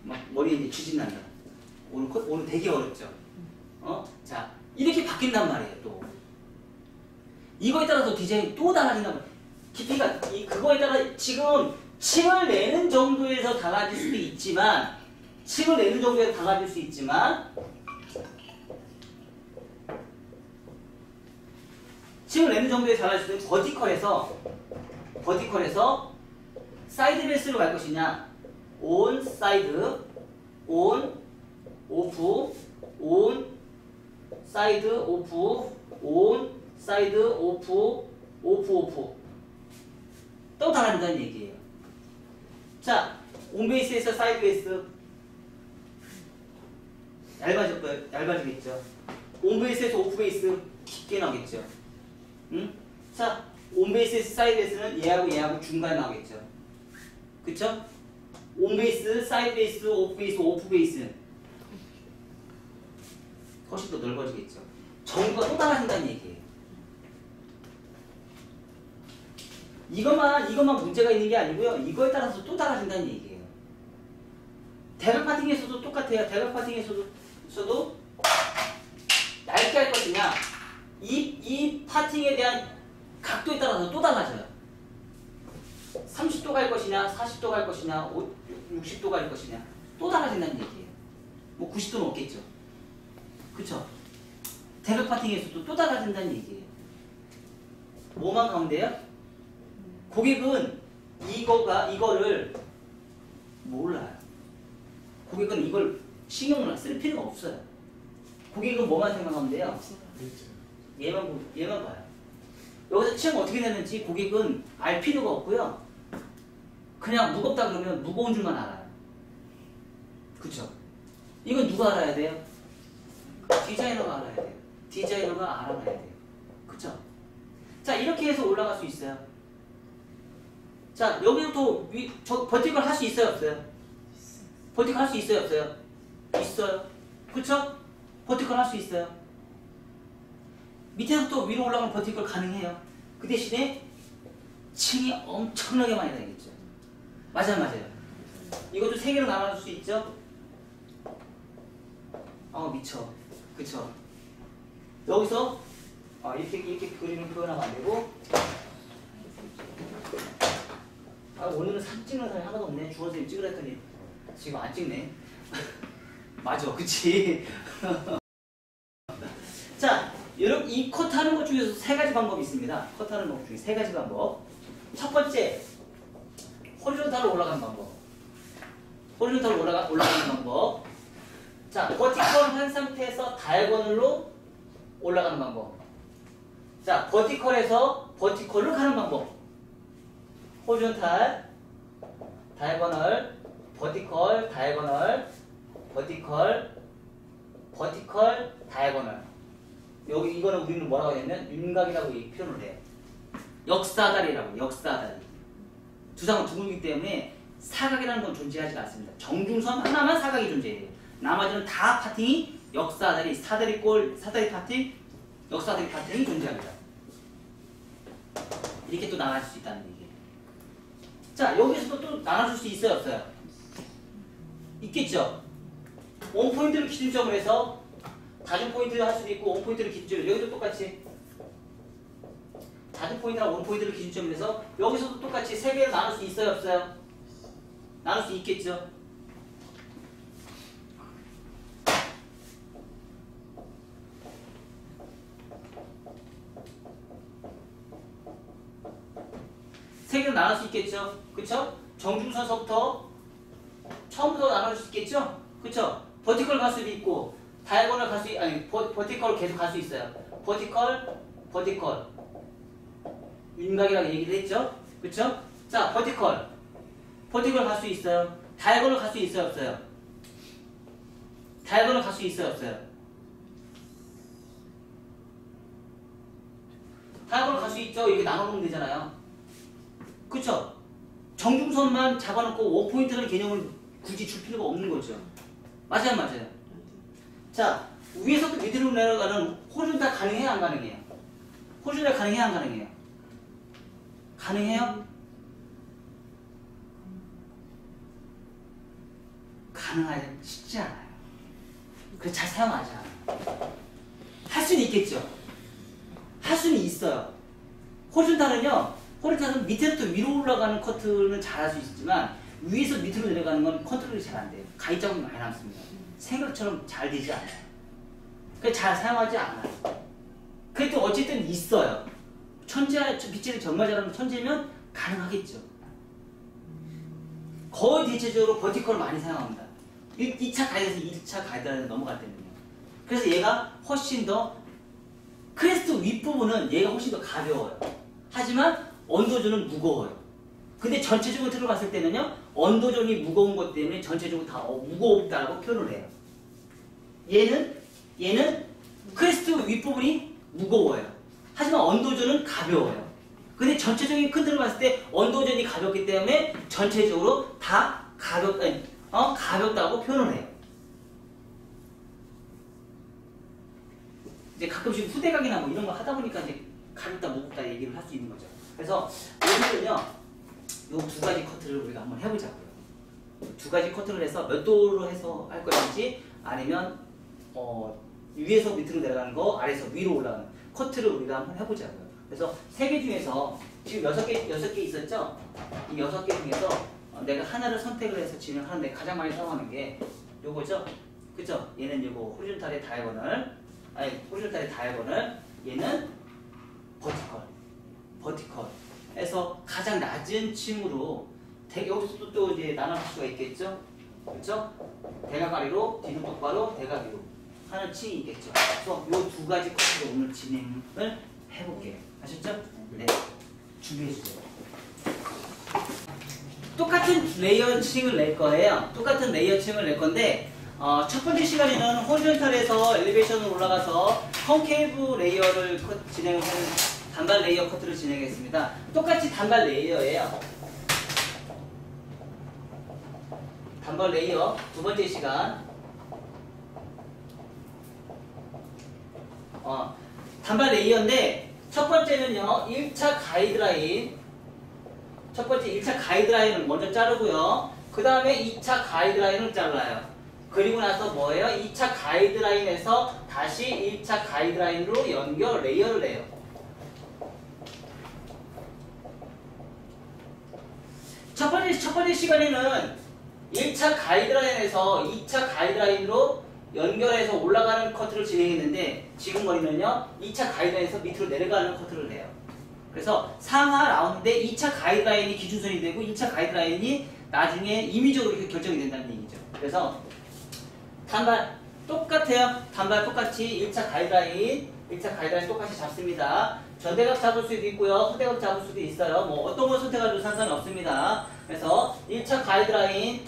막 머리에 이제 쥐진 난다. 오늘 되게 어렵죠. 자, 이렇게 바뀐단 말이에요. 또 이거에 따라서 디자인이 또 달라진단 말이에요. 깊이가 그거에 따라 지금 층을 내는 정도에서 달라질 수도 있지만, 층을 내는 정도에서 달라질 수 있지만, 층을 내는 정도에서 달라질 수 있는 버티컬에서 사이드 베이스로 갈 것이냐, 온 사이드, 온 오프, 온 사이드 오프, 온 사이드 오프, 오프 또 달라진다는 얘기예요. 자, 온베이스에서 사이드 베이스 얇아지겠죠. 온베이스에서 오프 베이스 깊게 나오겠죠. 응? 자, 온베이스에서 사이드 베이스는 얘하고 중간에 나오겠죠. 그쵸? 온베이스, 사이드 베이스, 오프 베이스 훨씬 더 넓어지겠죠. 정보가 또 달라진다는 얘기예요. 이것만 문제가 있는 게 아니고요. 이거에 따라서 또 달라진다는 얘기예요. 대각 파팅에서도 똑같아요. 대각 파팅에서도 얇게 할 것이냐, 이 파팅에 대한 각도에 따라서 또 달라져요. 30도 갈 것이냐, 40도 갈 것이냐, 60도 갈 것이냐, 또 달라진다는 얘기예요. 뭐 90도는 없겠죠. 그쵸? 대각 파팅에서도 또 달라진다는 얘기예요. 뭐만 가운데요? 고객은 이거를 몰라요. 고객은 이걸 신경을 쓸 필요가 없어요. 고객은 뭐만 생각하면 돼요? 얘만 봐요. 여기서 층 어떻게 되는지 고객은 알 필요가 없고요. 그냥 무겁다 그러면 무거운 줄만 알아요. 그쵸? 이건 누가 알아야 돼요? 디자이너가 알아야 돼요. 디자이너가 알아놔야 돼요. 그쵸? 자, 이렇게 해서 올라갈 수 있어요. 자, 여기부터 버티컬 할 수 있어요, 없어요? 버티컬 할 수 있어요, 없어요? 있어요. 그쵸? 버티컬 할 수 있어요. 밑에서부터 위로 올라가면 버티컬 가능해요. 그 대신에 층이 엄청나게 많이 다니겠죠. 맞아요. 이것도 3개로 나눠줄 수 있죠? 미쳐. 그쵸? 여기서 이렇게 그림을 표현하면 안 되고, 오늘은 사진 찍는 사람이 하나도 없네. 주원쌤 찍으라 했더니 지금 안 찍네. 맞아, 그치? 자, 여러분, 이 컷하는 것 중에서 3가지 방법이 있습니다. 컷하는 것 중에 3가지 방법. 첫 번째, 호리존탈로 올라가는 방법. 호리존탈로 올라가는 방법. 자, 버티컬 한 상태에서 다이아고널로 올라가는 방법. 자, 버티컬에서 버티컬로 가는 방법. 호리존탈, 다이아고널, 버티컬, 다이아고널, 버티컬, 다이아고널. 여기 이거는 우리는 뭐라고 하냐면 윤곽이라고 표현을 해요. 역사다리라고, 역사다리. 두상은 둥글기 때문에 사각이라는 건 존재하지 않습니다. 정중선 하나만 사각이 존재해요. 나머지는 다 파팅이 역사다리, 사다리 파팅, 역사다리 파팅이 존재합니다. 이렇게 또 나눠질 수 있다는 얘기예요. 자, 여기서도 또 나눠줄 수 있어요, 없어요? 있겠죠? 원 포인트를 기준점으로 해서 다중 포인트를 할 수도 있고 원 포인트를 기준점으로 여기도 똑같이 다중 포인트랑 원 포인트를 기준점으로 해서 여기서도 똑같이 세 개를 나눌 수 있어요 없어요? 나눌 수 있겠죠? 세 개로 나눌 수 있겠죠? 그쵸? 정중선서부터 처음부터 나눌 수 있겠죠? 그쵸? 버티컬 갈 수도 있고 다이아고널 갈 수 아니 버티컬 계속 갈 수 있어요. 버티컬 윤곽이라고 얘기를 했죠? 그쵸? 자 버티컬 갈 수 있어요. 다이아고널 갈 수 있어요 없어요? 다이아고널 갈 수 있어요 없어요? 다이아고널 갈 수 있죠? 이렇게 나눠놓으면 되잖아요. 그쵸? 정중선만 잡아놓고 원포인트라는 개념을 굳이 줄 필요가 없는 거죠. 맞아요, 맞아요. 자, 위에서부터 밑으로 내려가는 호리존탈 가능해요, 안 가능해요? 호리존탈 가능해요, 안 가능해요? 가능해요? 가능하지 쉽지 않아요. 그래서 잘 사용하지 않아요. 할 수는 있겠죠. 할 수는 있어요. 호리존탈은 밑에부터 위로 올라가는 커트는 잘할 수 있지만 위에서 밑으로 내려가는 건 컨트롤이 잘 안 돼요. 가위 자국이 많이 남습니다. 생각처럼 잘 되지 않아요. 그래서 잘 사용하지 않아요. 그래도 어쨌든 있어요. 빗질을 정말 잘하는 천재면 가능하겠죠. 거의 대체적으로 버티컬을 많이 사용합니다. 2차 가이드에서 1차 가이드라인에 넘어갈 때는요. 그래서 얘가 훨씬 더 크레스트 윗부분은 얘가 훨씬 더 가벼워요. 하지만 언더존은 무거워요. 근데 전체적으로 들어봤을 때는요, 언더존이 무거운 것 때문에 전체적으로 다 무겁다라고 표현을 해요. 얘는 크레스트 윗부분이 무거워요. 하지만 언더존은 가벼워요. 근데 전체적인 큰 틀을 봤을 때 언더존이 가볍기 때문에 전체적으로 다 가볍다고 표현을 해요. 이제 가끔씩 후대각이나 뭐 이런 거 하다 보니까 이제 가볍다 무겁다 얘기를 할 수 있는 거죠. 그래서 오늘은요, 요 두 가지 커트를 우리가 한번 해보자고요. 두 가지 커트를 해서 몇 도로 해서 할 것인지 아니면 위에서 밑으로 내려가는 거, 아래에서 위로 올라가는 커트를 우리가 한번 해보자고요. 그래서 세 개 중에서 지금 여섯 개 있었죠? 이 6개 중에서 내가 하나를 선택을 해서 진행하는데 가장 많이 사용하는 게 요거죠? 그죠? 얘는 요거 호리존탈의 다이아고널, 얘는 버티컬 해서 가장 낮은 층으로 여기서도 또 이제 나눠볼 수가 있겠죠? 그렇죠? 대각 아래로, 뒤로 똑바로, 대각 위로 하는 층이 있겠죠. 그래서 요 두 가지 코스로 오늘 진행을 해볼게요. 아셨죠? 네. 준비해주세요. 똑같은 레이어 층을 낼 거예요. 똑같은 레이어 층을 낼 건데 첫 번째 시간에는 호리존탈에서 엘리베이션으로 올라가서 컨케이브 레이어를 진행을 하는 단발 레이어 커트를 진행했습니다. 똑같이 단발 레이어예요. 단발 레이어 두 번째 시간. 단발 레이어인데 첫 번째는요. 1차 가이드라인. 첫 번째 1차 가이드라인을 먼저 자르고요. 그 다음에 2차 가이드라인을 잘라요. 그리고 나서 뭐예요? 2차 가이드라인에서 다시 1차 가이드라인으로 레이어를 해요. 첫 번째 시간에는 1차 가이드라인에서 2차 가이드라인으로 연결해서 올라가는 커트를 진행했는데 지금 머리는요 2차 가이드라인에서 밑으로 내려가는 커트를 해요. 그래서 상하 라운드인데 2차 가이드라인이 기준선이 되고 2차 가이드라인이 나중에 임의적으로 이렇게 결정이 된다는 얘기죠. 그래서 단발 똑같아요. 단발 똑같이 1차 가이드라인 똑같이 잡습니다. 전대각 잡을 수도 있고요. 후대각 잡을 수도 있어요. 뭐 어떤 걸 선택해도 상관이 없습니다. 그래서 1차 가이드라인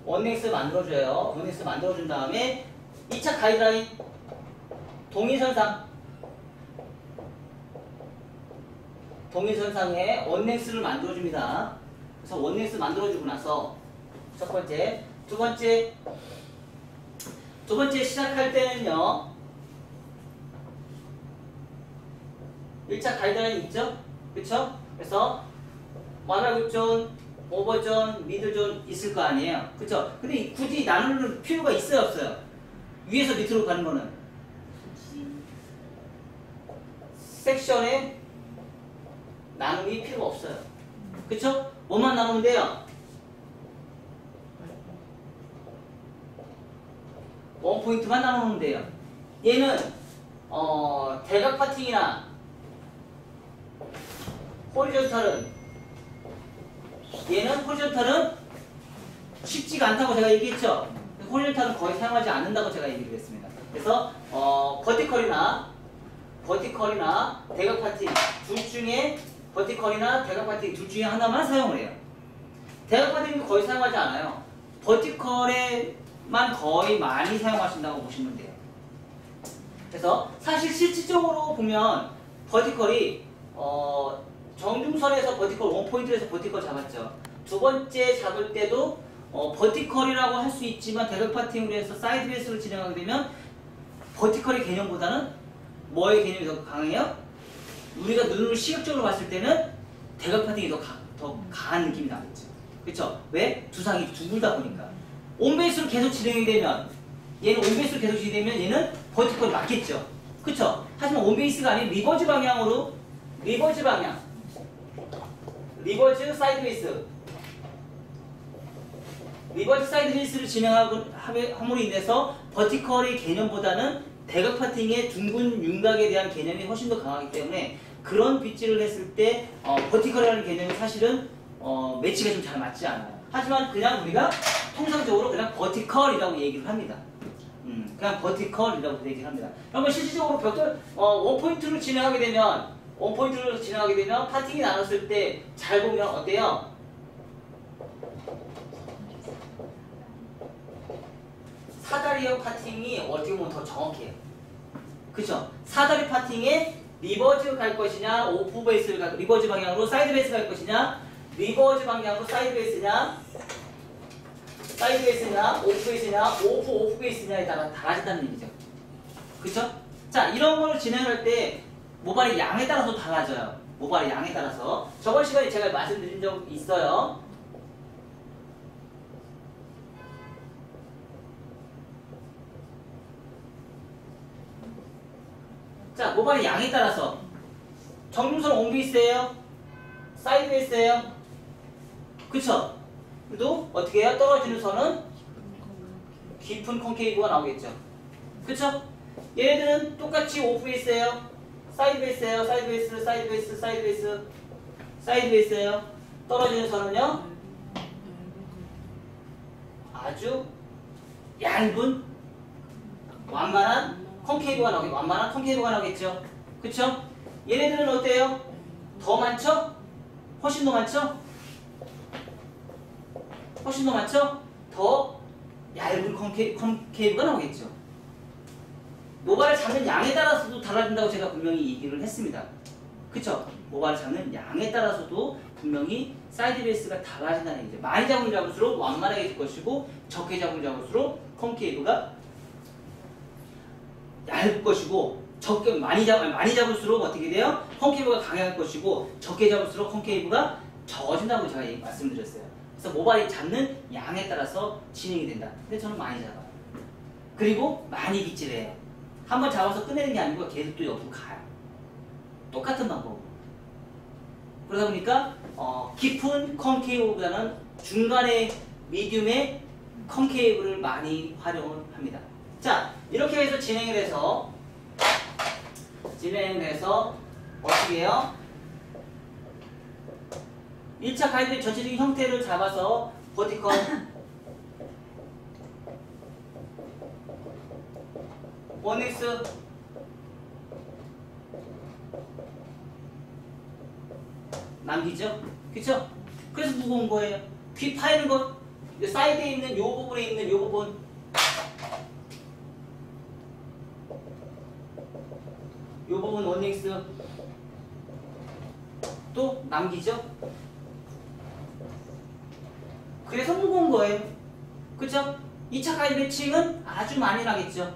원넥스 만들어줘요. 원넥스 만들어준 다음에 2차 가이드라인 동일선상에 원넥스를 만들어줍니다. 그래서 원넥스 만들어주고 나서 첫 번째, 두 번째 시작할 때는요 1차 가이드라인 있죠? 그쵸? 그래서 마라구존 오버존, 미들존 있을 거 아니에요. 그쵸? 근데 굳이 나눌 필요가 있어요, 없어요? 위에서 밑으로 가는 거는 섹션에 나눔이 필요가 없어요. 그쵸? 뭐만 나누면 돼요? 원 포인트만 나누면 돼요. 얘는 대각 파팅이나 호리존탈은 얘는 호리존탈은 쉽지가 않다고 제가 얘기했죠. 호리존탈은 거의 사용하지 않는다고 제가 얘기를 했습니다. 그래서 버티컬이나 대각 파팅 둘 중에 버티컬이나 대각 파팅 둘 중에 하나만 사용을 해요. 대각 파팅은 거의 사용하지 않아요. 버티컬에만 거의 많이 사용하신다고 보시면 돼요. 그래서 사실 실질적으로 보면 버티컬이 정중선에서 버티컬 원포인트에서 버티컬 잡았죠. 두 번째 잡을 때도 버티컬이라고 할 수 있지만 대각 파팅으로 해서 사이드 베이스를 진행하게 되면 버티컬의 개념보다는 뭐의 개념이 더 강해요? 우리가 눈으로 시각적으로 봤을 때는 대각 파팅이 더 강한 느낌이 나겠죠. 그쵸? 왜? 두상이 둥글다 보니까. 온베이스로 계속 진행이 되면 얘는 온베이스로 계속 진행되면 얘는 버티컬이 맞겠죠. 그쵸? 하지만 온베이스가 아닌 리버즈 방향으로 리버즈 방향 리버즈 사이드 베이스 리버즈 사이드 베이스를 진행함으로 인해서 버티컬의 개념보다는 대각 파팅의 둥근 윤곽에 대한 개념이 훨씬 더 강하기 때문에 그런 빗질을 했을 때 버티컬이라는 개념이 사실은 매치가 좀 잘 맞지 않아요. 하지만 그냥 우리가 통상적으로 그냥 버티컬이라고 얘기를 합니다. 그냥 버티컬이라고 얘기를 합니다. 그러면 실질적으로 벽돌 원포인트로 진행하게 되면 파팅이 나눴을 때 잘 보면 어때요? 사다리형 파팅이 어떻게 보면 더 정확해요. 그쵸? 사다리 파팅에 리버즈 갈 것이냐, 오프 베이스를 갈 리버즈 방향으로 사이드 베이스 갈 것이냐, 리버즈 방향으로 사이드 베이스냐, 오프 베이스냐, 오프 베이스냐에 따라 달라진다는 얘기죠. 그쵸? 자, 이런 걸 진행할 때 모발의 양에 따라서 달라져요. 모발의 양에 따라서. 저번 시간에 제가 말씀드린 적 있어요. 자, 모발의 양에 따라서 정중선 온베이스예요? 사이드 베이스예요? 그쵸? 그래도 어떻게 해요? 떨어지는 선은 깊은 콘케이브가 나오겠죠. 그쵸? 얘네들은 똑같이 오프 베이스예요? 사이드 베이스예요? 사이드 베이스예요? 떨어지는 선은요? 아주 얇은 완만한 콘케이브가 나오겠죠. 그쵸? 얘네들은 어때요? 더 많죠? 훨씬 더 많죠? 더 얇은 콘케이브가 나오겠죠. 모발을 잡는 양에 따라서도 달라진다고 제가 분명히 얘기를 했습니다. 그쵸? 모발을 잡는 양에 따라서도 분명히 사이드 베이스가 달라진다는 얘기죠. 많이 잡을수록 완만하게 될 것이고 적게 잡을수록 콘케이브가 얇을 것이고 많이 잡을수록 어떻게 돼요? 콘케이브가 강할 것이고 적게 잡을수록 콘케이브가 적어진다고 제가 말씀드렸어요. 그래서 모발이 잡는 양에 따라서 진행이 된다. 근데 저는 많이 잡아요. 그리고 많이 빗질해요. 한번 잡아서 끝내는 게 아니고 계속 또 옆으로 가요. 똑같은 방법. 그러다 보니까 깊은 콘케이브보다는 중간의 미디움의 콘케이브를 많이 활용을 합니다. 자, 이렇게 해서 진행을 해서 어떻게 해요? 1차 가이드의 전체적인 형태를 잡아서 버티컬 원엑스 남기죠? 그쵸? 그래서 무거운 거예요. 귀 파이는 거 사이드에 있는 요 부분에 있는 요 부분 원엑스 또 남기죠? 그래서 무거운 거예요. 그쵸? 2차 가이드 매칭은 아주 많이 나겠죠?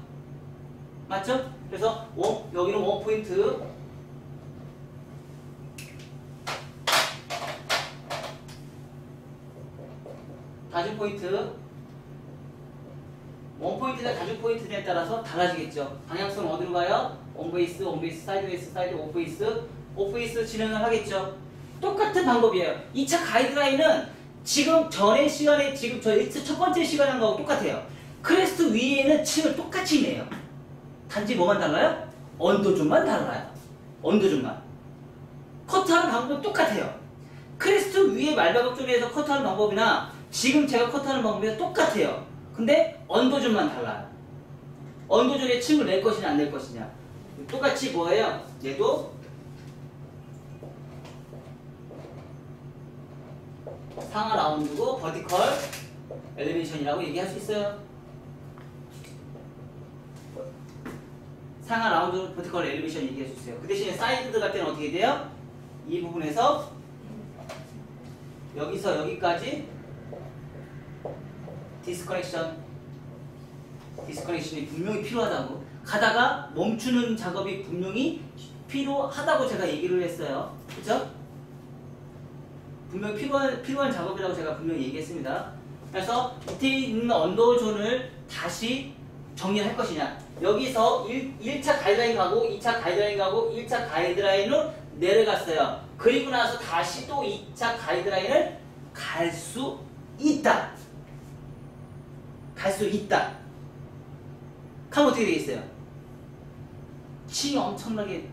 맞죠? 그래서 여기는 원포인트 포인트. 원 포인트나 가죽 포인트에 따라서 달라지겠죠. 방향성은 어디로 가요? 온베이스, 온베이스, 사이드웨이스, 사이드, 오프베이스, 오프베이스 진행을 하겠죠. 똑같은 방법이에요. 2차 가이드라인은 지금 전의 시간에 지금 저 첫 번째 시간한 거하고 똑같아요. 크레스트 위에는 층을 똑같이 내요. 단지 뭐만 달라요? 언더존만 달라요. 언더존만. 커트하는 방법은 똑같아요. 크레스트 위에 말바닥 쪽에서 커트하는 방법이나 지금 제가 커트하는 방법이 똑같아요. 근데 언더존만 달라요. 언더존에 층을 낼 것이냐 안 낼 것이냐. 똑같이 뭐예요? 얘도 상하 라운드고 버티컬 엘리베이션이라고 얘기할 수 있어요. 상하 라운드 버티컬 엘리베이션 얘기할 수 있어요. 그 대신에 사이드 들어갈 때는 어떻게 돼요? 이 부분에서 여기서 여기까지 디스커넥션이 분명히 필요하다고, 가다가 멈추는 작업이 분명히 필요하다고 제가 얘기를 했어요. 그쵸? 분명히 필요한 작업이라고 제가 분명히 얘기했습니다. 그래서 밑에 있는 언더존을 다시 정리할 것이냐. 여기서 1차 가이드라인 가고 2차 가이드라인 가고 1차 가이드라인으로 내려갔어요. 그리고 나서 다시 또 2차 가이드라인을 갈 수 있다. 갈 수 있다. 그럼 어떻게 되겠어요? 층이 엄청나게,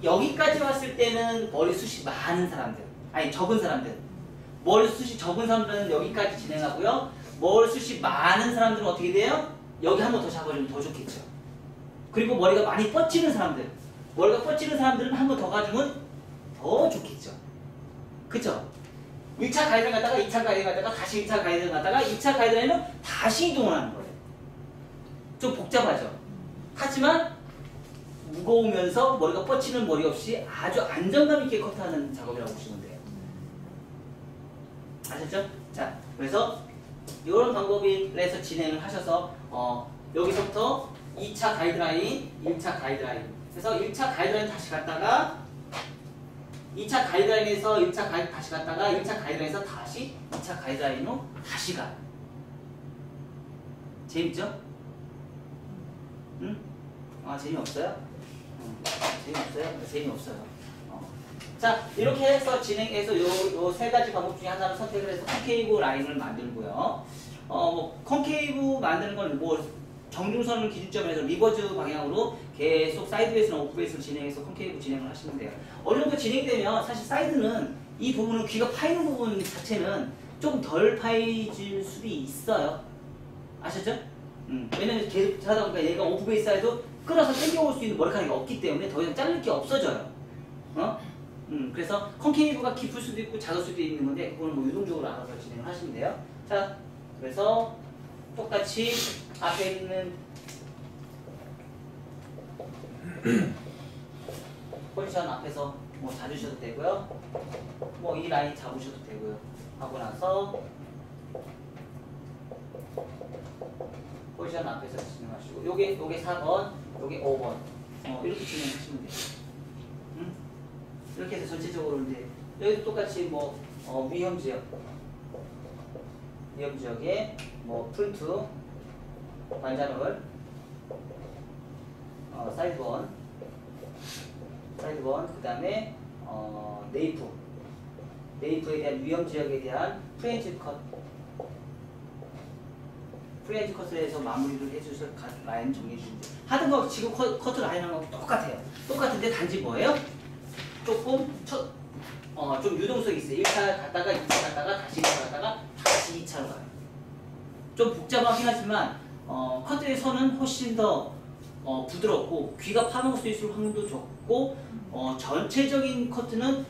여기까지 왔을 때는 머리숱이 많은 사람들, 아니 적은 사람들, 머리숱이 적은 사람들은 여기까지 진행하고요. 머리숱이 많은 사람들은 어떻게 돼요? 여기 한 번 더 잡아주면 더 좋겠죠. 그리고 머리가 많이 뻗치는 사람들, 머리가 뻗치는 사람들은 한 번 더 가주면 더 좋겠죠. 그쵸? 1차 가이드를 갔다가 2차 가이드를 갔다가 다시 1차 가이드를 갔다가 2차 가이드라인은 다시 이동을 하는 거예요. 좀 복잡하죠. 하지만 무거우면서 머리가 뻗치는 머리 없이 아주 안정감 있게 커트하는 작업이라고 보시면 돼요. 아셨죠? 자, 그래서 이런 방법에서 진행을 하셔서 여기서부터 2차 가이드라인, 1차 가이드라인. 그래서 1차 가이드라인 다시 갔다가 2차 가이드라인에서 1차 가이드 다시 갔다가 1차 가이드라인에서 다시 2차 가이드라인으로 다시 가. 재밌죠? 응? 아, 재미없어요? 재미없어요? 재미없어요. 자, 이렇게 해서 진행해서 요 세 가지 방법 중에 하나를 선택을 해서 콘케이브 라인을 만들고요. 뭐 콘케이브 만드는 건 뭐 정중선을 기준점에서 리버즈 방향으로 계속 사이드베이스나 오프베이스를 진행해서 콘케이브 진행을 하시면 돼요. 어느 정도 진행되면 사실 사이드는 이 부분은 귀가 파이는 부분 자체는 좀 덜 파이질 수도 있어요. 아셨죠? 왜냐면 계속 하다 보니까 얘가 오프베이스 사이드 끌어서 당겨올 수 있는 머리카락이 없기 때문에 더 이상 자를 게 없어져요. 그래서 콘케이브가 깊을 수도 있고 작을 수도 있는 건데 그거는 뭐 유동적으로 알아서 진행을 하시면 돼요. 자, 그래서 똑같이 앞에 있는 포지션 앞에서 뭐 잡으셔도 되고요. 뭐 이 라인 잡으셔도 되고요. 하고 나서 포지션 앞에서 진행하시고 요게 4번, 요게 5번 이렇게 진행하시면 돼요. 이렇게 해서 전체적으로 이제 여기도 똑같이 뭐 위험 지역에 뭐 프론트 반자널 사이드1 그 다음에 네이프에 대한 위험 지역에 대한 프렌치 컷을 해서 마무리를 해주셔서 라인 정리해 주시면 돼요. 하던 거 지금 커트 라인하고 똑같아요. 똑같은데 단지 뭐예요? 조금 좀 유동성이 있어요. 1차 갔다가 2차 갔다가 다시 1차 갔다가 다시 2차로 가요. 좀 복잡하긴 하지만 커트의 선은 훨씬 더 부드럽고 귀가 파먹을 수 있을 확률도 적고 전체적인 커트는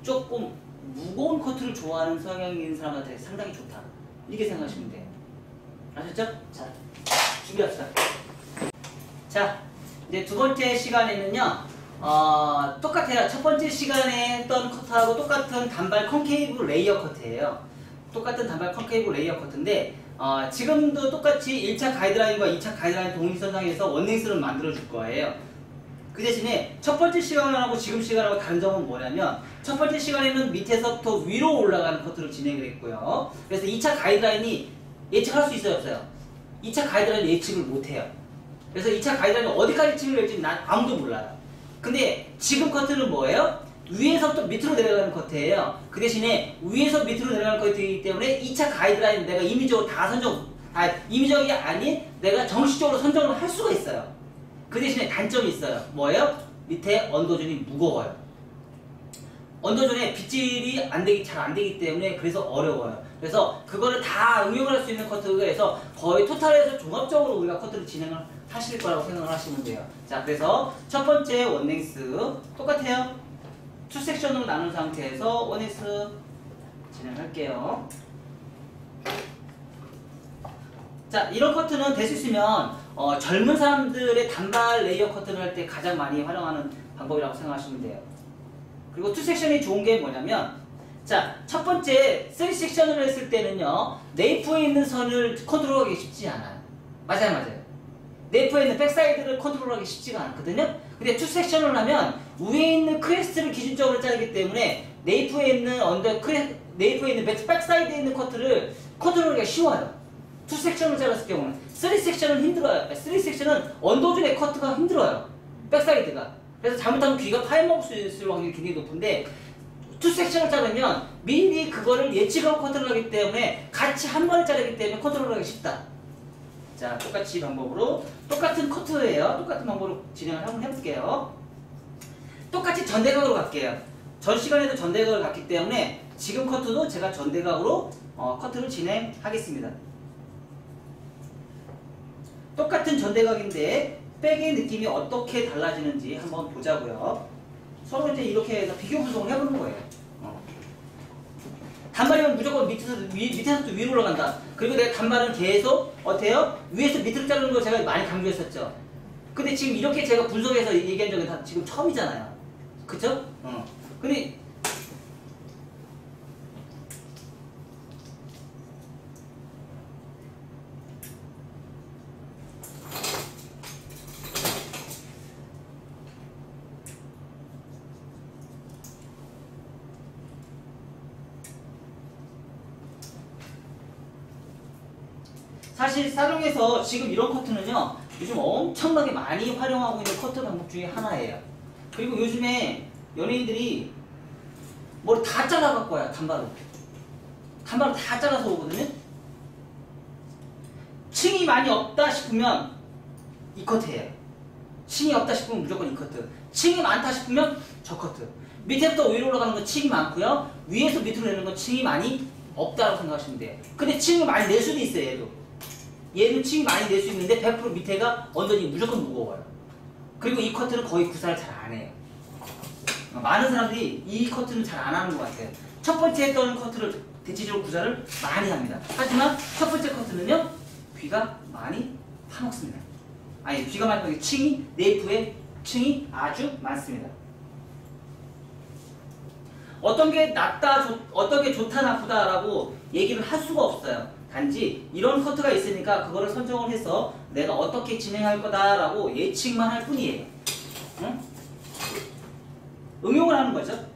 조금 무거운 커트를 좋아하는 성향이 있는 사람한테 상당히 좋다. 이렇게 생각하시면 돼요. 아셨죠? 자, 준비합시다. 자, 이제 두 번째 시간에는요. 똑같아요. 첫 번째 시간에 했던 커트하고 똑같은 단발 콘케이브 레이어 커트예요. 똑같은 단발 콘케이브 레이어 커트인데 지금도 똑같이 1차 가이드라인과 2차 가이드라인 동일선상에서 원랭스를 만들어 줄 거예요. 그 대신에 첫 번째 시간하고 지금 시간하고 다른 점은 뭐냐면 첫 번째 시간에는 밑에서부터 위로 올라가는 커트를 진행을 했고요. 그래서 2차 가이드라인이 예측할 수 있어요, 없어요? 2차 가이드라인 예측을 못해요. 그래서 2차 가이드라인이 어디까지 예측을 될지 난 아무도 몰라요. 근데 지금 커트는 뭐예요? 위에서부터 밑으로 내려가는 커트예요. 그 대신에 위에서 밑으로 내려가는 커트이기 때문에 2차 가이드라인 내가 임의적으로 다 임의적이 아닌 내가 정식적으로 선정을 할 수가 있어요. 그 대신에 단점이 있어요. 뭐예요? 밑에 언더존이 무거워요. 언더존에 빗질이 잘 안 되기 때문에 그래서 어려워요. 그래서 그거를 다 응용을 할 수 있는 커트가 해서 거의 토탈에서 종합적으로 우리가 커트를 진행을 하실 거라고 생각을 하시면 돼요. 자, 그래서 첫 번째 원랭스 똑같아요. 투 섹션으로 나눈 상태에서 원랭스 진행할게요. 자, 이런 커트는 될 수 있으면 젊은 사람들의 단발 레이어 커트를 할 때 가장 많이 활용하는 방법이라고 생각하시면 돼요. 그리고 투 섹션이 좋은 게 뭐냐면 자, 첫 번째 3섹션을 했을 때는요 네이프에 있는 선을 컨트롤하기 쉽지 않아요. 맞아요. 네이프에 있는 백사이드를 컨트롤하기 쉽지가 않거든요. 근데 투 섹션을 하면 위에 있는 크레스트를 기준적으로 자르기 때문에 네이프에 있는 네이프에 있는 백사이드에 있는 커트를 컨트롤하기가 쉬워요. 투 섹션을 잘랐을 경우는 3섹션은 힘들어요. 3섹션은 언더존의 커트가 힘들어요. 백사이드가. 그래서 잘못하면 귀가 파여먹을 수 있을 확률이 굉장히 높은데 투 섹션을 자르면 미리 그거를 예측하고 컨트롤하기 때문에 같이 한 번에 자르기 때문에 컨트롤하기 쉽다. 자, 똑같이 방법으로 똑같은 커트예요. 똑같은 방법으로 진행을 한번 해볼게요. 똑같이 전대각으로 갈게요. 전 시간에도 전대각을 갔기 때문에 지금 커트도 제가 전대각으로 커트를 진행하겠습니다. 똑같은 전대각인데 백의 느낌이 어떻게 달라지는지 한번 보자고요. 서로 이제 이렇게 해서 비교 분석을 해보는 거예요. 단발이면 무조건 밑에서부터 위로 올라간다. 그리고 내가 단발은 계속 어때요? 위에서 밑으로 자르는 거 제가 많이 강조했었죠. 근데 지금 이렇게 제가 분석해서 얘기한 적은 다 지금 처음이잖아요. 그쵸? 근데 사실 사롱에서 지금 이런 커트는요 요즘 엄청나게 많이 활용하고 있는 커트 방법 중에 하나예요. 그리고 요즘에 연예인들이 뭘 다 잘라갖고 와요. 단발로 다 잘라서 오거든요. 층이 많이 없다 싶으면 이 커트예요. 층이 없다 싶으면 무조건 이 커트. 층이 많다 싶으면 저 커트. 밑에부터 위로 올라가는 건 층이 많고요, 위에서 밑으로 내는 건 층이 많이 없다고 생각하시면 돼요. 근데 층을 많이 낼 수도 있어요. 얘는 층이 많이 낼 수 있는데 100% 밑에가 언더니 무조건 무거워요. 그리고 이 커트는 거의 구사를 잘 안 해요. 많은 사람들이 이 커트는 잘 안 하는 것 같아요. 첫 번째 했던 커트를 대체적으로 구사를 많이 합니다. 하지만 첫 번째 커트는요 귀가 많이 파먹습니다. 아니, 귀가 많이 파먹기, 층이, 네이프에 층이 아주 많습니다. 어떤 게 낫다, 어떤 게 좋다, 나쁘다라고 얘기를 할 수가 없어요. 단지 이런 커트가 있으니까 그거를 선정을 해서 내가 어떻게 진행할 거다라고 예측만 할 뿐이에요. 응? 응용을 하는 거죠.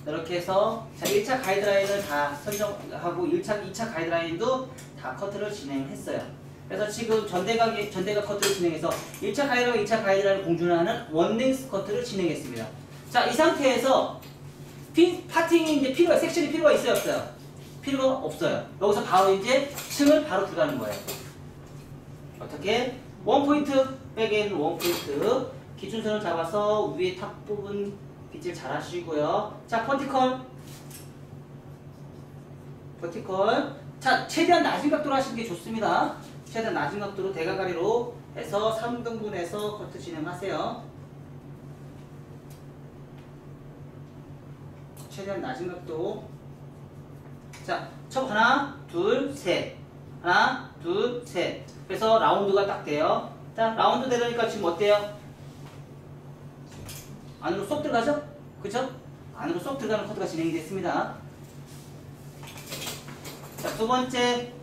이렇게 해서 자, 1차 가이드라인을 다 선정하고 2차 가이드라인도 다 커트를 진행했어요. 그래서 지금 전대각 커트를 진행해서 1차 가이드라인, 2차 가이드라인을 공존하는 원랭스 커트를 진행했습니다. 자, 이 상태에서 파팅이 이제 섹션이 필요가 있어요, 없어요? 필요가 없어요. 여기서 바로 이제 층을 바로 들어가는 거예요. 어떻게? 원포인트, 백엔 원포인트. 기준선을 잡아서 위에 탑 부분 빗질 잘 하시고요. 자, 버티컬. 자, 최대한 낮은 각도로 하시는 게 좋습니다. 최대한 낮은 각도로 대가가리로 해서 3등분해서 커트 진행하세요. 최대한 낮은 각도. 자, 첫 하나, 둘, 셋. 하나, 둘, 셋. 그래서 라운드가 딱 돼요. 자, 라운드 되려니까 지금 어때요? 안으로 쏙 들어가죠? 그쵸? 안으로 쏙 들어가는 커트가 진행이 됐습니다. 자, 두 번째.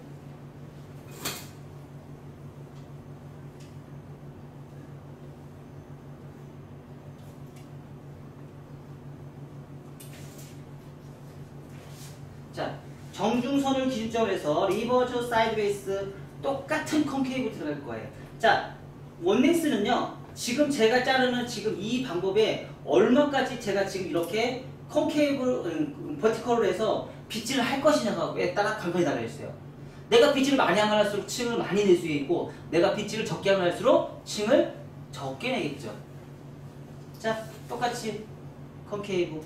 자, 정중선을 기준점으로 해서 리버즈 사이드베이스 똑같은 컨케이브 들어갈 거예요. 자, 원레이스는요, 지금 제가 자르는 지금 이 방법에 얼마까지 제가 지금 이렇게 컨케이브 버티컬로 해서 빗질을 할 것이냐에 따라 간판이 달려있어요. 내가 빗질을 많이 하면 할수록 층을 많이 낼 수 있고, 내가 빗질을 적게 하면 할수록 층을 적게 내겠죠. 자, 똑같이 컨케이브가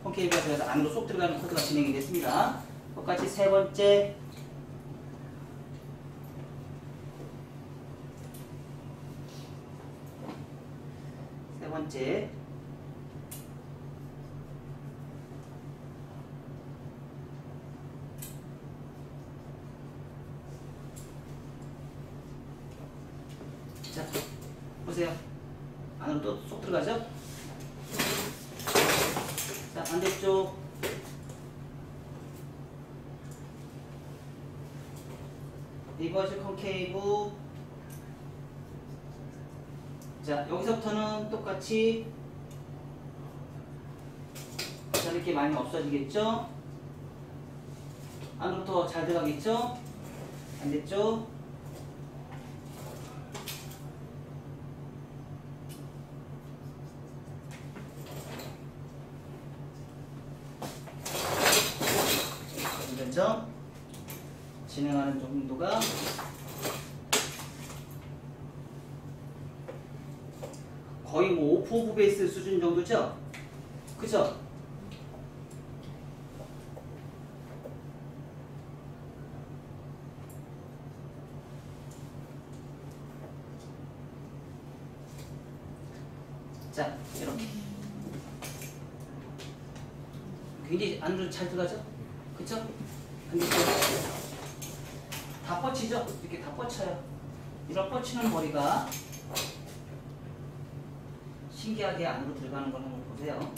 들어가서 안으로 쏙 들어가는 코드가 진행이 됐습니다. 똑같이 세 번째. 자, 보세요. 안으로 또 쏙 들어가죠? 자, 반대쪽. 리버스 컨케이브. 자, 여기서부터는 똑같이 자를 게 많이 없어지겠죠? 안으로 더 잘 들어가겠죠? 반대쪽. 점점 진행하는 정도가 거의 뭐 오프 오브 베이스 수준 정도죠? 그죠? 자, 이렇게 굉장히 안으로 잘 들어가죠? 그쵸? 근데 다 뻗치죠? 이렇게 다 뻗쳐요. 이런 뻗치는 머리가 신기하게 안으로 들어가는 걸 한번 보세요.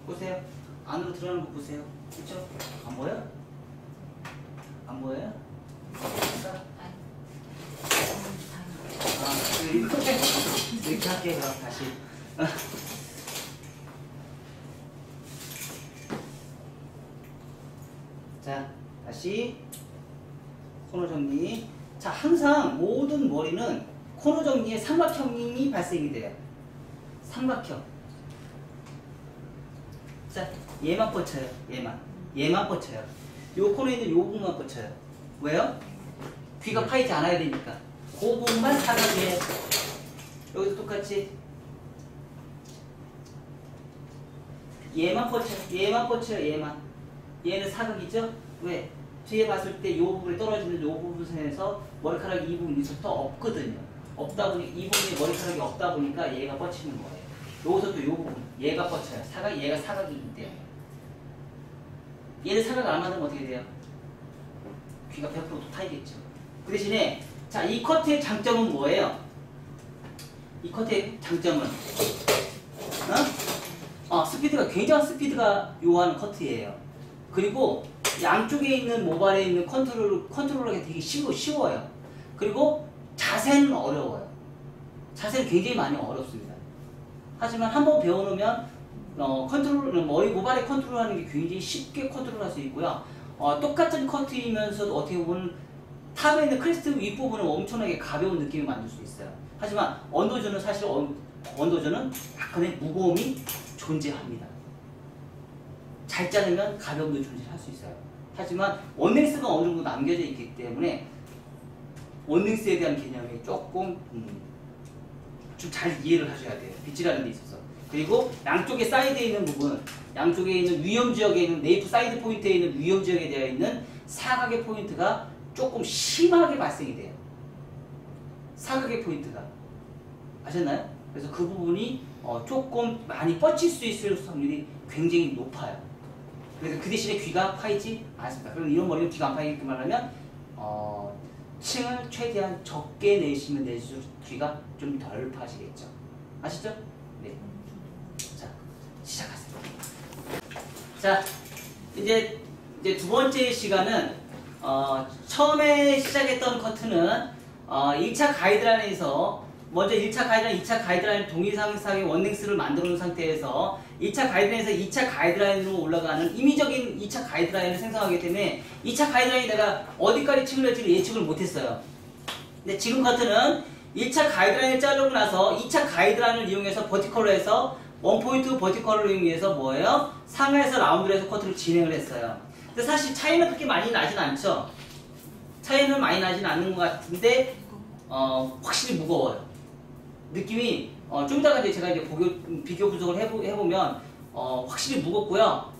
보세요. 안으로 들어가는 거 보세요. 그쵸? 안 보여? 안 보여요? 이렇게 할게요. 그럼 다시. 자, 다시 코너 정리. 자, 항상 모든 머리는 코너 정리에 삼각형이 발생이 돼요. 삼각형. 자, 얘만 뻗쳐요. 얘만 뻗쳐요. 요 코너에 있는 요 부분만 뻗쳐요. 왜요? 귀가 파이지 않아야 되니까. 그 부분만 사각이에요. 여기도 똑같이 얘만 뻗쳐요. 얘는 사각이죠? 왜? 뒤에 봤을 때 요 부분에 떨어지는 요 부분에서 머리카락이 이 부분 밑에서 없거든요. 없다 보니 이 부분에 머리카락이 없다 보니까 얘가 뻗치는 거예요. 여기서 또 요 부분 얘가 뻗쳐요. 얘가 사각이기 때문에. 얘는 사각 안 맞으면 어떻게 돼요? 귀가 100% 파이겠죠. 그 대신에 자, 이 커트의 장점은 뭐예요? 이 커트의 장점은 스피드가 굉장한 스피드가 요하는 커트예요. 그리고 양쪽에 있는 모발에 있는 컨트롤하기 되게 쉬워요. 그리고 자세는 어려워요. 자세는 굉장히 많이 어렵습니다. 하지만 한번 배워놓으면 컨트롤, 머리 모발의 컨트롤하는 게 굉장히 쉽게 컨트롤할 수 있고요. 똑같은 커트이면서도 어떻게 보면 탑에 있는 크리스트 윗부분은 엄청나게 가벼운 느낌을 만들 수 있어요. 하지만 언더존은 사실 언더존은 약간의 무거움이 존재합니다. 잘 자르면 가벼움도 존재할 수 있어요. 하지만 원넥스가 어느 정도 남겨져 있기 때문에 원넥스에 대한 개념이 조금 좀 잘 이해를 하셔야 돼요. 빗질하는 데 있어서. 그리고 양쪽에 사이드에 있는 부분, 양쪽에 있는 위험 지역에 있는 네이프 사이드 포인트에 있는 위험 지역에 되어 있는 사각의 포인트가 조금 심하게 발생이 돼요. 사각의 포인트가. 아셨나요? 그래서 그 부분이 조금 많이 뻗칠 수 있을 확률이 굉장히 높아요. 그래서 그 대신에 귀가 파이지 않습니다. 그럼 이런 머리는 귀가 안 파이게끔 하려면 층을 최대한 적게 내시면 내실수록 귀가 좀 덜 파시겠죠. 아시죠? 네. 자, 시작하세요. 자, 이제 두 번째 시간은 처음에 시작했던 커트는 1차 가이드라인에서 먼저 1차 가이드라인, 2차 가이드라인 동일상상의 원넥스를 만들어 놓은 상태에서 1차 가이드라인에서 2차 가이드라인으로 올라가는 임의적인 2차 가이드라인을 생성하기 때문에 2차 가이드라인이 내가 어디까지 층을 할지를 예측을 못했어요. 근데 지금 커트는 1차 가이드라인을 자르고 나서 2차 가이드라인을 이용해서 버티컬로 해서 원포인트 버티컬을 이용해서 뭐예요? 상하에서 라운드를 해서 커트를 진행을 했어요. 근데 사실 차이는 그렇게 많이 나진 않죠? 차이는 많이 나진 않는 것 같은데 확실히 무거워요. 느낌이 좀 이따가 이제 제가 이제 비교 분석을 해보면 확실히 무겁고요.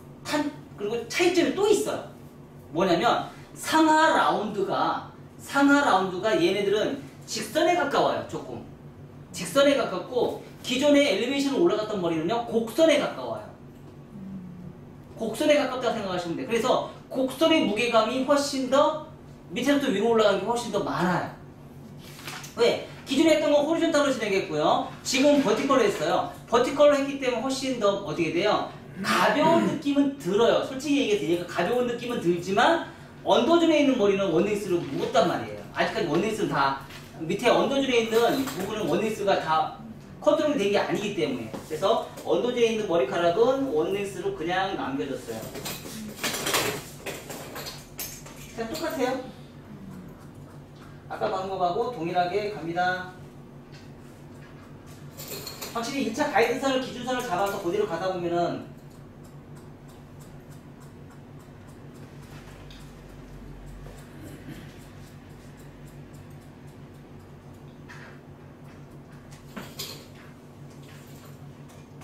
그리고 차이점이 또 있어요. 뭐냐면 상하 라운드가 얘네들은 직선에 가까워요. 조금 직선에 가깝고 기존에 엘리베이션으로 올라갔던 머리는요 곡선에 가까워요. 곡선에 가깝다고 생각하시면 돼요. 그래서 곡선의 무게감이 훨씬 더 밑에부터 위로 올라가는 게 훨씬 더 많아요. 왜? 기존에 했던 건 호리존탈로 진행했고요. 지금 버티컬로 했어요. 버티컬로 했기 때문에 훨씬 더 어떻게 돼요? 가벼운 느낌은 들어요. 솔직히 얘기해서 얘가 가벼운 느낌은 들지만 언더존에 있는 머리는 원넥스로 무겁단 말이에요. 아직까지 원넥스는 다 밑에 언더존에 있는 부분은 원넥스가 다 컨트롤이 된 게 아니기 때문에 그래서 언더존에 있는 머리카락은 원넥스로 그냥 남겨졌어요. 그냥 똑같아요. 아까 방법하고 동일하게 갑니다. 확실히 1차 가이드선을 기준선을 잡아서 그대로 가다 보면은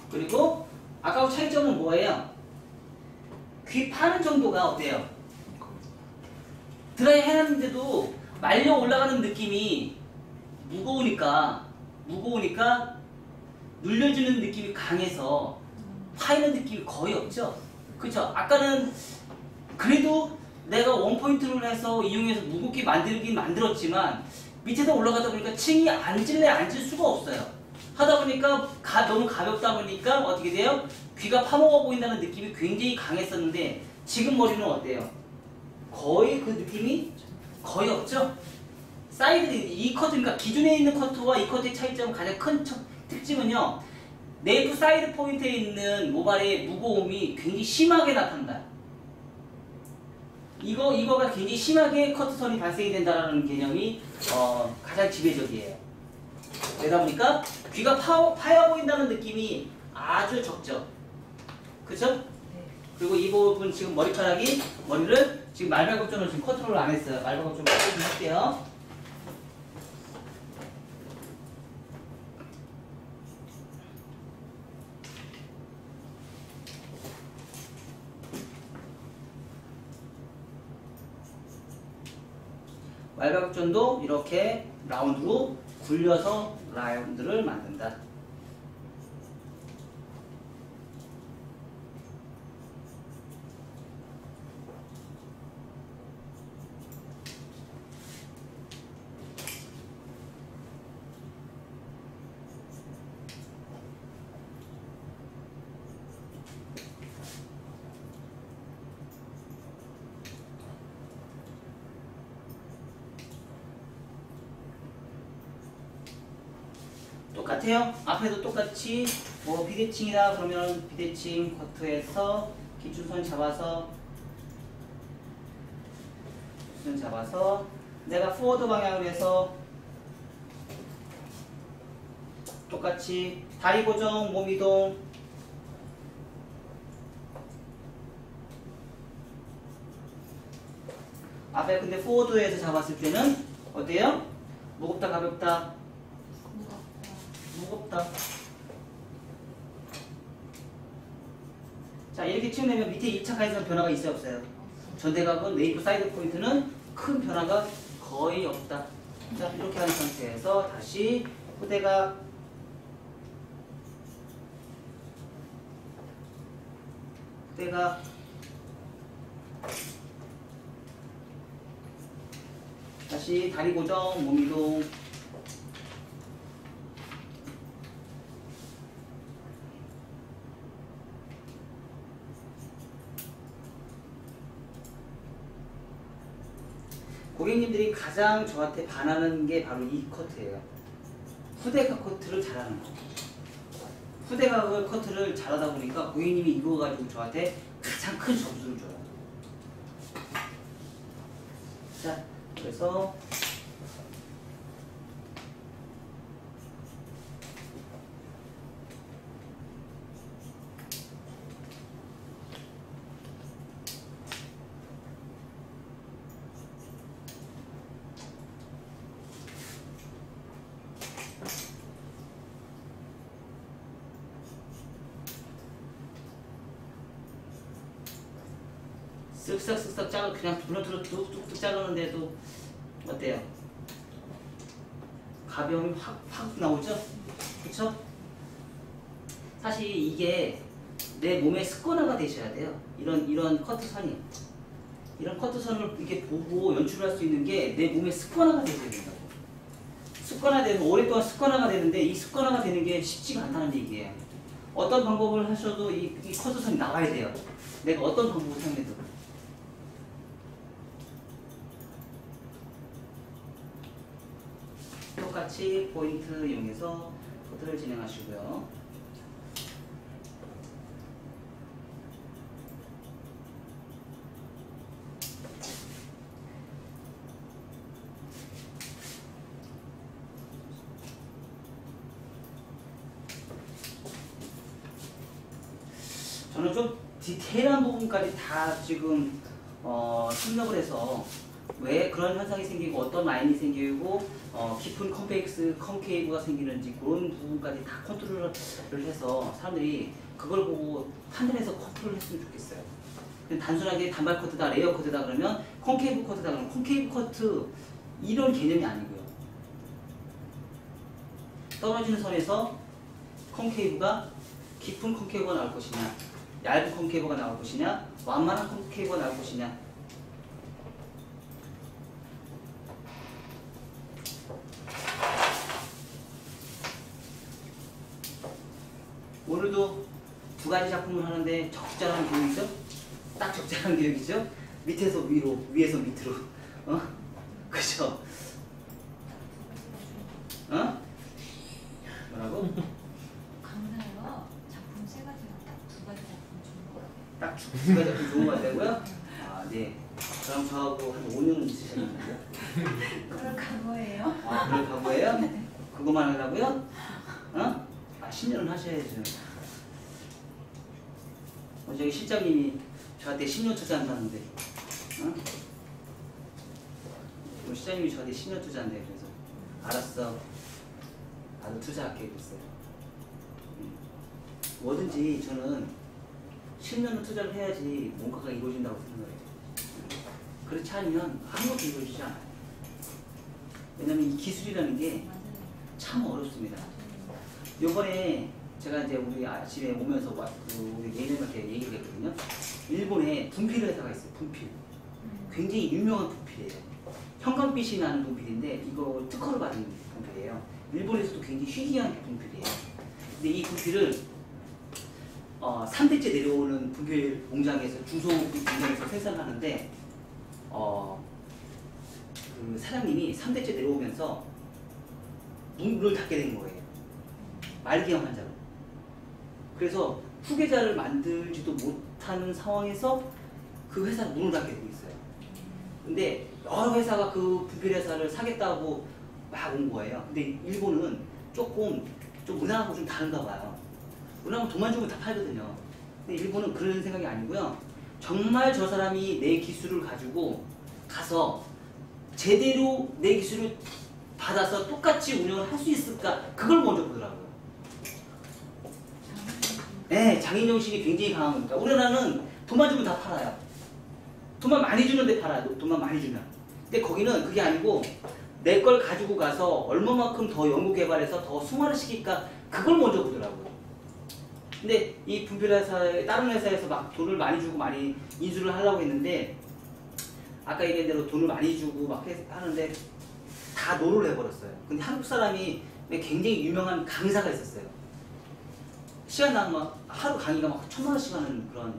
그리고 아까하고 차이점은 뭐예요? 귀 파는 정도가 어때요? 드라이 해놨는데도 말려 올라가는 느낌이 무거우니까 눌려주는 느낌이 강해서 파이는 느낌이 거의 없죠? 그쵸? 아까는 그래도 내가 원포인트를 해서 이용해서 무겁게 만들긴 만들었지만 밑에서 올라가다 보니까 층이 앉을 수가 없어요. 하다 보니까 너무 가볍다 보니까 어떻게 돼요? 귀가 파먹어 보인다는 느낌이 굉장히 강했었는데 지금 머리는 어때요? 거의 그 느낌이 거의 없죠? 사이드, 이 커트, 그러니까 기존에 있는 커트와 이 커트의 차이점 가장 큰 특징은요. 네이프 사이드 포인트에 있는 모발의 무거움이 굉장히 심하게 나타난다. 이거가 굉장히 심하게 커트선이 발생이 된다는 개념이 가장 지배적이에요. 그러다 보니까 귀가 파여 보인다는 느낌이 아주 적죠. 그쵸? 네. 그리고 이 부분 지금 머리를 지금 말발굽존을 지금 컨트롤을 안 했어요. 말발굽존 좀 할게요. 말발굽존도 이렇게 라운드로 굴려서 라운드를 만든다. 똑같아요. 앞에도 똑같이 뭐 비대칭이다 그러면 비대칭 커트에서 기준선 잡아서 내가 포워드 방향으로 해서 똑같이 다리 고정, 몸 이동 앞에 근데 포워드에서 잡았을 때는 어때요? 무겁다 가볍다? 무겁다. 자 이렇게 치우면 밑에 2차 가에서는 변화가 있어요 없어요? 전대각은 네이프 사이드 포인트는 큰 변화가 거의 없다. 자 이렇게 한 상태에서 다시 후대각 다시 다리 고정, 몸 이동 고객님들이 가장 저한테 반하는 게 바로 이 커트예요. 후대각 커트를 잘하는 거. 후대각 커트를 잘하다 보니까 고객님이 이거 가지고 저한테 가장 큰 점수를 줘요. 자, 그래서 쓱싹쓱싹 자르 그냥 분홍으로 뚝뚝뚝 자르는데도 어때요? 가벼움이 확 나오죠? 그쵸? 사실 이게 내 몸의 습관화가 되셔야 돼요. 이런 커트선이 이런 커트선을 이렇게 보고 연출할 수 있는 게 내 몸의 습관화가 되셔야 된다고. 습관화되면 오랫동안 습관화가 되는데 이 습관화가 되는 게 쉽지가 않다는 얘기예요. 어떤 방법을 하셔도 이 커트선이 나와야 돼요. 내가 어떤 방법을 사용해도. 똑같이 포인트 이용해서 커트를 진행하시고요. 저는 좀 디테일한 부분까지 다 지금 생각을 해서 왜 그런 현상이 생기고 어떤 라인이 생기고 깊은 컴케이브가 생기는지 그런 부분까지 다 컨트롤을 해서 사람들이 그걸 보고 판단해서 컨트롤을 했으면 좋겠어요. 단순하게 단발 커트다, 레이어 커트다 그러면 콘케이브 커트다 그러면 콘케이브 커트 이런 개념이 아니고요. 떨어지는 선에서 콘케이브가 깊은 콘케이브가 나올 것이냐, 얇은 콘케이브가 나올 것이냐, 완만한 콘케이브가 나올 것이냐. 오늘도 두 가지 작품을 하는데 적절한 교육이죠? 딱 적절한 교육이죠? 밑에서 위로, 위에서 밑으로. 그죠? 뭐라고? 강사요. 작품 세 가지랑 딱 두 가지 작품 주는 거예요. 딱 두 가지 작품 좋은 거 같다고요? 아, 네. 그럼 저하고 한 5년은 있으셨는데요? 그럴 각오예요. 아, 그럴 각오예요? 그거만 하려고요? 10년은 하셔야죠. 저기 실장님이 저한테 10년 투자한다는데, 우리 실장님이 저한테 10년 투자한대. 그래서 알았어, 나도 투자할게 그랬어요. 뭐든지 저는 10년은 투자를 해야지 뭔가가 이루어진다고 생각해요. 그렇지 않으면 아무것도 이루어지지 않아요. 왜냐면 이 기술이라는 게 참 어렵습니다. 요번에 제가 이제 우리 아침에 오면서 우리 예전한테 얘기를 했거든요. 일본에 분필 회사가 있어요. 분필. 굉장히 유명한 분필이에요. 형광빛이 나는 분필인데 이거 특허를 받은 분필이에요. 일본에서도 굉장히 희귀한 분필이에요. 근데 이 분필을 3대째 내려오는 분필 공장에서 중소분필 공장에서 생산하는데 그 사장님이 3대째 내려오면서 문을 닫게 된 거예요. 말기암 환자로. 그래서 후계자를 만들지도 못하는 상황에서 그 회사가 문을 닫게 되고 있어요. 근데 여러 회사가 그 분필회사를 사겠다고 막 온 거예요. 근데 일본은 조금 좀 우리나라하고 좀 다른가 봐요. 우리나라는 돈만 주면 다 팔거든요. 근데 일본은 그런 생각이 아니고요. 정말 저 사람이 내 기술을 가지고 가서 제대로 내 기술을 받아서 똑같이 운영을 할 수 있을까? 그걸 먼저 보더라고요. 네, 장인정신이 굉장히 강한 겁니다. 우리나라는 돈만 주면 다 팔아요. 돈만 많이 주는데 팔아요. 돈만 많이 주면. 근데 거기는 그게 아니고 내 걸 가지고 가서 얼마만큼 더 연구 개발해서 더 승화를 시킬까? 그걸 먼저 보더라고요. 근데 이 분필회사에 다른 회사에서 막 돈을 많이 주고 많이 인수를 하려고 했는데 아까 얘기한 대로 돈을 많이 주고 막 하는데 다 노를 해버렸어요. 근데 한국 사람이 굉장히 유명한 강사가 있었어요. 시간 나면 막 하루 강의가 막 1000만 원씩 하는 그런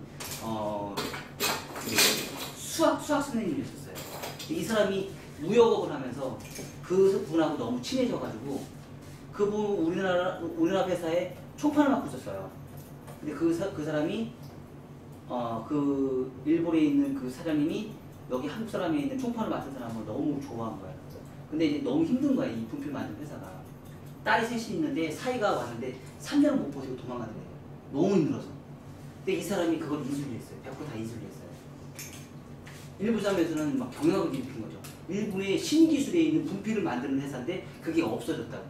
수학 선생님이었어요. 이 사람이 무역업을 하면서 그 분하고 너무 친해져가지고 그분 우리나라 회사에 총판을 맡고 있었어요. 근데 그 사람이 그 일본에 있는 그 사장님이 여기 한국 사람에 있는 총판을 맡은 사람을 너무 좋아한 거예요. 근데 이제 너무 힘든 거예요. 이 분필 만든 회사가. 딸이 셋이 있는데 사이가 왔는데 3년을 못 버티고 도망가는 거예요. 너무 힘들어서. 근데 이 사람이 그걸 인수를 했어요. 100% 다 인수를 했어요. 일부 사람에서는 막 경영학을 일으킨 거죠. 일본의 신기술에 있는 분필을 만드는 회사인데 그게 없어졌다고.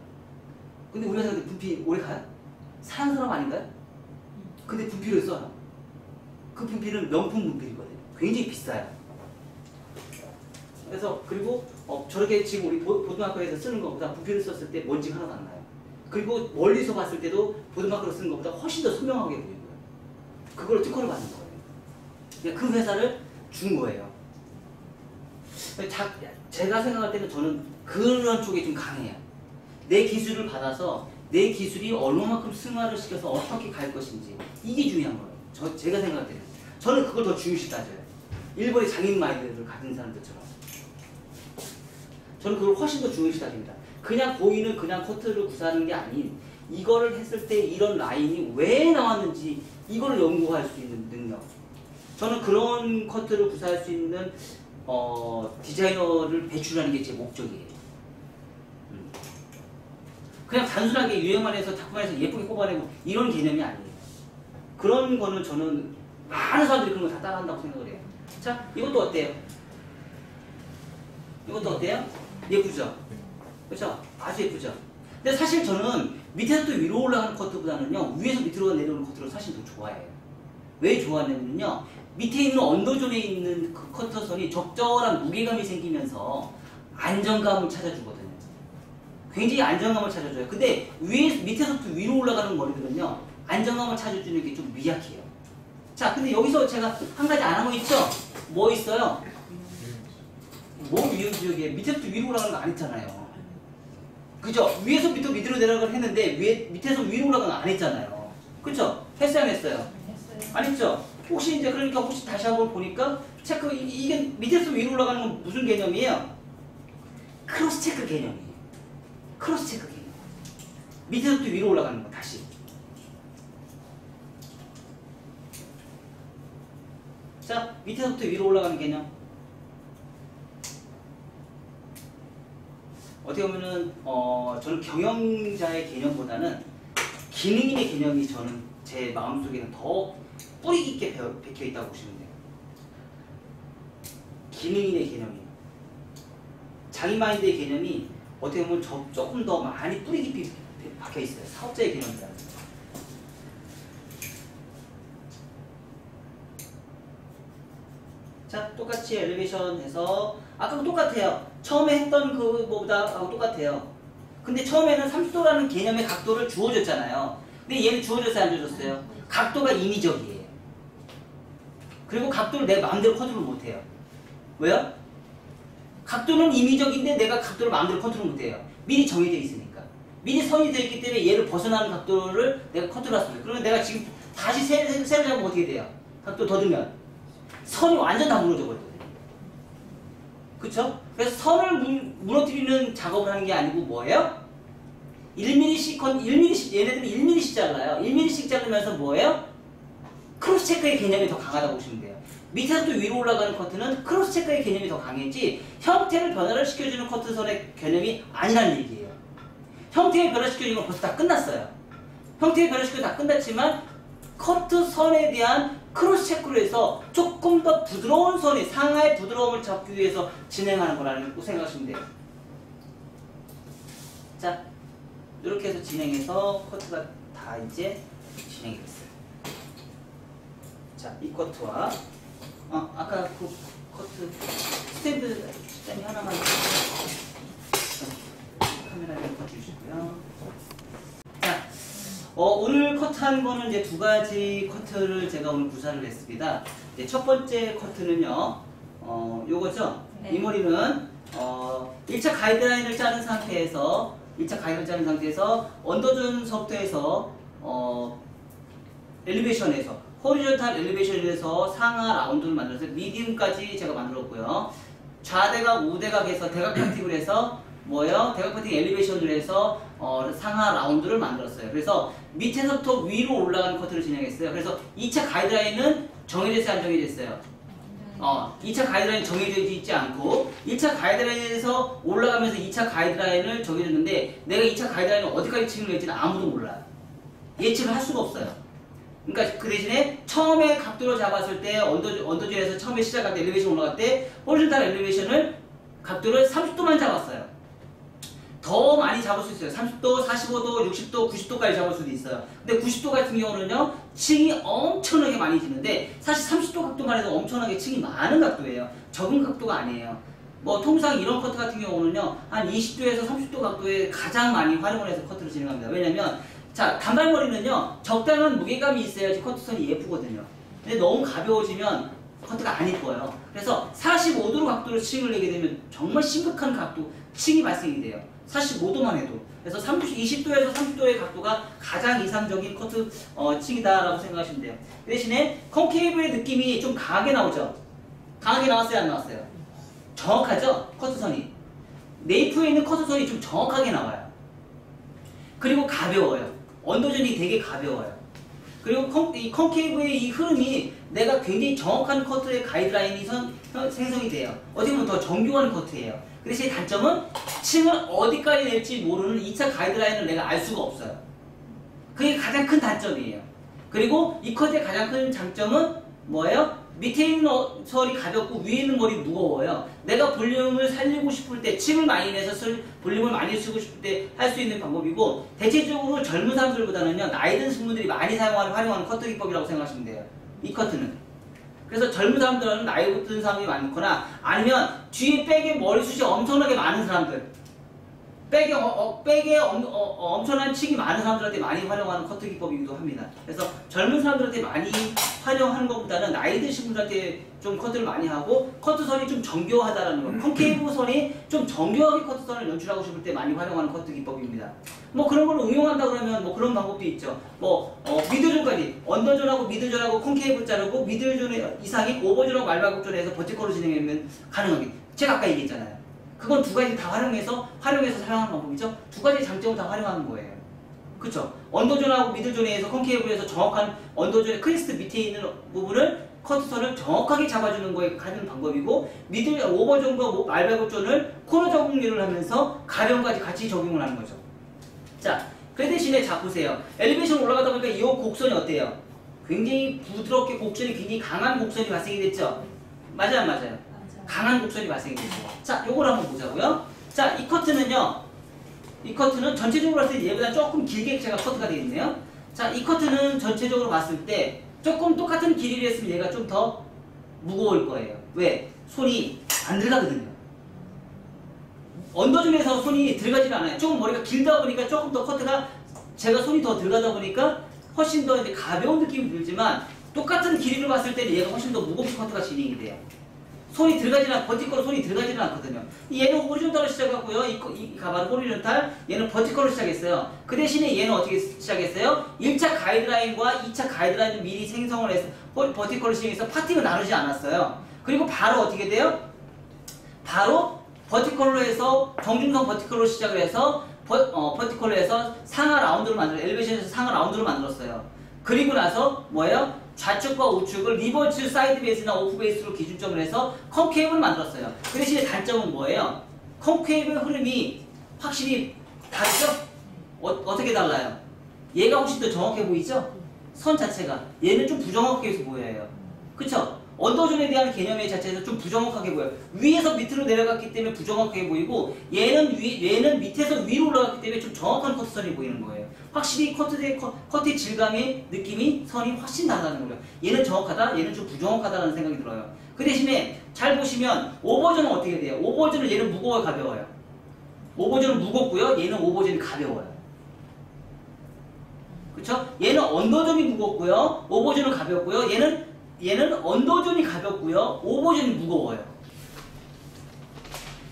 근데 우리 회사한테 분필 오래 가요? 사는 사람 아닌가요? 근데 분필을 써요. 그 분필은 명품 분필이거든요. 굉장히 비싸요. 그래서 그리고 저렇게 지금 우리 보드마커에서 쓰는 것보다 분필을 썼을 때 먼지가 하나도 안 나요. 그리고 멀리서 봤을 때도 보드마커로 쓰는 것보다 훨씬 더 선명하게 보이고요. 그걸 특허를 받는 거예요. 그러니까 그 회사를 준 거예요. 제가 생각할 때는 저는 그런 쪽에 좀 강해요. 내 기술을 받아서 내 기술이 얼마만큼 승화를 시켜서 어떻게 갈 것인지 이게 중요한 거예요. 제가 생각할 때는 저는 그걸 더 중요시 따져요. 일본의 장인 마인드를 가진 사람들처럼 저는 그걸 훨씬 더 중요시 따집니다. 그냥 보이는 그냥 커트를 구사하는 게 아닌 이거를 했을 때 이런 라인이 왜 나왔는지 이걸 연구할 수 있는 능력. 저는 그런 커트를 구사할 수 있는 디자이너를 배출하는 게 제 목적이에요. 그냥 단순하게 유행만 해서 작품에서 예쁘게 뽑아내고 이런 개념이 아니에요. 그런 거는 저는 많은 사람들이 그런 거 다 따라한다고 생각을 해요. 자, 이것도 어때요? 이것도 어때요? 예쁘죠? 그렇죠? 아주 예쁘죠? 근데 사실 저는 밑에서 위로 올라가는 커트보다는요 위에서 밑으로 내려오는 커트를 사실 더 좋아해요. 왜 좋아하냐면요 밑에 있는 언더존에 있는 그 커터선이 적절한 무게감이 생기면서 안정감을 찾아주거든요. 굉장히 안정감을 찾아줘요. 근데 밑에서부터 위로 올라가는 머리들은요 안정감을 찾아주는 게 좀 미약해요. 자, 근데 여기서 제가 한 가지 안 한 거 있죠? 뭐 있어요? 뭐 위험지역이에요? 밑에서부터 위로 올라가는 거 안 했잖아요. 그죠? 위에서 밑으로 내려가긴 했는데 밑에서 위로 올라가는 거 안 했잖아요. 그죠? 했어요 안 했어요? 안 했죠? 혹시 이제 그러니까 혹시 다시 한번 보니까 체크 이게 밑에서 위로 올라가는 건 무슨 개념이에요? 크로스 체크 개념이에요. 크로스 체크 개념. 밑에서부터 위로 올라가는 거 다시. 자, 밑에서부터 위로 올라가는 개념. 어떻게 보면은 저는 경영자의 개념보다는 기능인의 개념이 저는 제 마음속에는 더 뿌리 깊게 박혀 있다고 보시면 돼요. 기능인의 개념이에요. 자기 마인드의 개념이 어떻게 보면 조금 더 많이 뿌리 깊이 박혀 있어요. 사업자의 개념이라는 거. 자, 똑같이 엘리베이션 해서 아까도 똑같아요. 처음에 했던 그거보다 똑같아요. 근데 처음에는 30도라는 개념의 각도를 주어줬잖아요. 근데 얘는 주어졌어요, 안 주어졌어요? 각도가 인위적이에요. 그리고 각도를 내 마음대로 컨트롤 못해요. 왜요? 각도는 인위적인데 내가 각도를 마음대로 컨트롤 못해요. 미리 정해져 있으니까. 미리 선이 되어 있기 때문에 얘를 벗어나는 각도를 내가 컨트롤할 수 있어요. 그러면 내가 지금 다시 세를 잡으면 어떻게 돼요? 각도 더 들면 선이 완전 다 무너져 버리거든요. 그쵸? 그래서 선을 무너뜨리는 작업을 하는 게 아니고 뭐예요? 1mm씩 얘네들은 1mm씩 잘라요. 1mm씩 자르면서 뭐예요? 크로스 체크의 개념이 더 강하다고 보시면 돼요. 밑에서부터 위로 올라가는 커트는 크로스 체크의 개념이 더 강했지 형태를 변화를 시켜주는 커트선의 개념이 아니라는 얘기예요. 형태의 변화시켜주는 건 벌써 다 끝났어요. 형태의 변화시켜서 다 끝났지만 커트선에 대한 크로스 체크로 해서 조금 더 부드러운 선이 상하의 부드러움을 잡기 위해서 진행하는 거라고 생각하시면 돼요. 자, 이렇게 해서 진행해서 커트가 다 이제 진행이 됐어요. 자, 이 커트와 아까 그 커트 스탠드 하나만 카메라에 꺼주시고요. 자, 오늘 커트한 거는 이제 두 가지 커트를 제가 오늘 구사를 했습니다. 이제 첫 번째 커트는요, 요거죠. 네. 이 머리는 1차 가이드라인을 자른 상태에서 언더존서부터 해서 엘리베이션에서 호리존탈 엘리베이션에서 상하 라운드를 만들어서 미디움까지 제가 만들었고요. 좌대각, 우대각에서 대각 파팅을 해서 뭐예요? 대각 파팅 엘리베이션을 해서 상하 라운드를 만들었어요. 그래서 밑에서부터 위로 올라가는 커트를 진행했어요. 그래서 2차 가이드라인은 정해졌어요, 안 정해졌어요? 2차 가이드라인 정해져 있지 않고 1차 가이드라인에서 올라가면서 2차 가이드라인을 정해줬는데 내가 2차 가이드라인을 어디까지 칭을 할지는 아무도 몰라요. 예측을 할 수가 없어요. 그러니까 그 대신에 처음에 각도를 잡았을 때 언더존에서 처음에 시작할 때 엘리베이션 올라갈 때 호리존탈 엘리베이션을 각도를 30도만 잡았어요. 더 많이 잡을 수 있어요. 30도, 45도, 60도, 90도까지 잡을 수도 있어요. 근데 90도 같은 경우는요, 층이 엄청나게 많이 지는데 사실 30도 각도만 해도 엄청나게 층이 많은 각도예요. 적은 각도가 아니에요. 뭐 통상 이런 커트 같은 경우는요, 한 20도에서 30도 각도에 가장 많이 활용을 해서 커트를 진행합니다. 왜냐면 자, 단발머리는요, 적당한 무게감이 있어야지 커트선이 예쁘거든요. 근데 너무 가벼워지면 커트가 안 이뻐요. 그래서 45도로 각도로 층을 내게 되면 정말 심각한 각도, 층이 발생이 돼요. 45도만 해도. 그래서 20도에서 30도의 각도가 가장 이상적인 커트 층이다라고 생각하시면 돼요. 그 대신에 컨케이브의 느낌이 좀 강하게 나오죠? 강하게 나왔어요, 안 나왔어요? 정확하죠? 커트선이. 네이프에 있는 커트선이 좀 정확하게 나와요. 그리고 가벼워요. 언더존이 되게 가벼워요. 그리고 이 컨케이브의 이 흐름이 내가 굉장히 정확한 커트의 가이드라인이 생성이 돼요. 어떻게 보면 더 정교한 커트예요. 그 대신 단점은 층을 어디까지 낼지 모르는 2차 가이드라인을 내가 알 수가 없어요. 그게 가장 큰 단점이에요. 그리고 이 커트의 가장 큰 장점은 뭐예요? 밑에 있는 설이 가볍고 위에 있는 머리 무거워요. 내가 볼륨을 살리고 싶을 때, 층을 많이 내서 볼륨을 많이 쓰고 싶을 때 할 수 있는 방법이고, 대체적으로 젊은 사람들보다는요, 나이 든 분들이 많이 활용하는 커트 기법이라고 생각하시면 돼요. 이 커트는. 그래서 젊은 사람들은 나이 든 사람이 많거나, 아니면 뒤에 백에 머리숱이 엄청나게 많은 사람들, 백에 엄청난 층이 많은 사람들한테 많이 활용하는 커트 기법이기도 합니다. 그래서 젊은 사람들한테 많이 활용하는 것보다는 나이 드신 분들한테 좀 커트를 많이 하고, 커트선이 좀 정교하다라는 거. 컨케이브 선이 좀 정교하게 커트선을 연출하고 싶을 때 많이 활용하는 커트 기법입니다. 뭐 그런 걸 응용한다 그러면 뭐 그런 방법도 있죠. 뭐 미들존까지, 언더존하고 미들존하고 컨케이브 자르고, 미들존 이상이 오버존하고 말발굽존에 해서 버티컬로 진행하면 가능하게. 제가 아까 얘기했잖아요. 그건 두 가지 다 활용해서 사용하는 방법이죠. 두 가지 장점을 다 활용하는 거예요. 그쵸? 언더존하고 미들존에서 컨케이브에서 정확한 언더존의 크리스트 밑에 있는 부분을 커트선을 정확하게 잡아주는 거에 가는 방법이고, 오버존과 말발굽존을 코너 적응률을 하면서 가령까지 같이 적용을 하는 거죠. 자, 그 대신에 자 보세요. 엘리베이션 올라가다 보니까 이 곡선이 어때요? 굉장히 부드럽게 곡선이 굉장히 강한 곡선이 발생이 됐죠? 맞아요, 안 맞아요? 강한 곡선이 발생이 되죠. 자, 요걸 한번 보자고요. 자, 이 커트는 전체적으로 봤을 때 얘보다 조금 길게 제가 커트가 되어 있네요. 자, 이 커트는 전체적으로 봤을 때 조금 똑같은 길이를 했으면 얘가 좀 더 무거울 거예요. 왜? 손이 안 들어가거든요. 언더존에서 손이 들어가지 않아요. 조금 머리가 길다 보니까 조금 더 커트가, 제가 손이 더 들어가다 보니까 훨씬 더 이제 가벼운 느낌이 들지만, 똑같은 길이를 봤을 때는 얘가 훨씬 더 무겁게 커트가 진행이 돼요. 손이 들어가지는 버티컬로 손이 들어가지는 않거든요. 얘는 호리존탈로 시작했고요. 이 가발은 호리존탈, 얘는 버티컬로 시작했어요. 그 대신에 얘는 어떻게 시작했어요? 1차 가이드라인과 2차 가이드라인을 미리 생성을 해서 버티컬로 시작해서 파팅을 나누지 않았어요. 그리고 바로 어떻게 돼요? 바로 버티컬로 해서 정중성 버티컬로 시작을 해서 버티컬에서 상하 라운드로 엘리베이션에서 상하 라운드로 만들었어요. 그리고 나서 뭐예요? 좌측과 우측을 리버스 사이드 베이스나 오프 베이스로 기준점을 해서 컨케이브를 만들었어요. 그 대신에 단점은 뭐예요? 컨케이브의 흐름이 확실히 다르죠? 어떻게 달라요? 얘가 훨씬 더 정확해 보이죠? 선 자체가. 얘는 좀 부정확하게 보여요. 그쵸? 언더존에 대한 개념의 자체에서 좀 부정확하게 보여요. 위에서 밑으로 내려갔기 때문에 부정확하게 보이고 얘는 밑에서 위로 올라갔기 때문에 좀 정확한 커트선이 보이는 거예요. 확실히 커트의 질감의 느낌이 선이 훨씬 다르다는 거예요. 얘는 정확하다, 얘는 좀 부정확하다는 생각이 들어요. 그 대신에 잘 보시면 오버존은 어떻게 돼요? 오버존은 얘는 무거워요, 가벼워요? 오버존은 무겁고요, 얘는 오버존이 가벼워요. 그쵸? 얘는 언더존이 무겁고요, 오버존은 가볍고요, 얘는 언더존이 가볍고요, 오버존이 무거워요.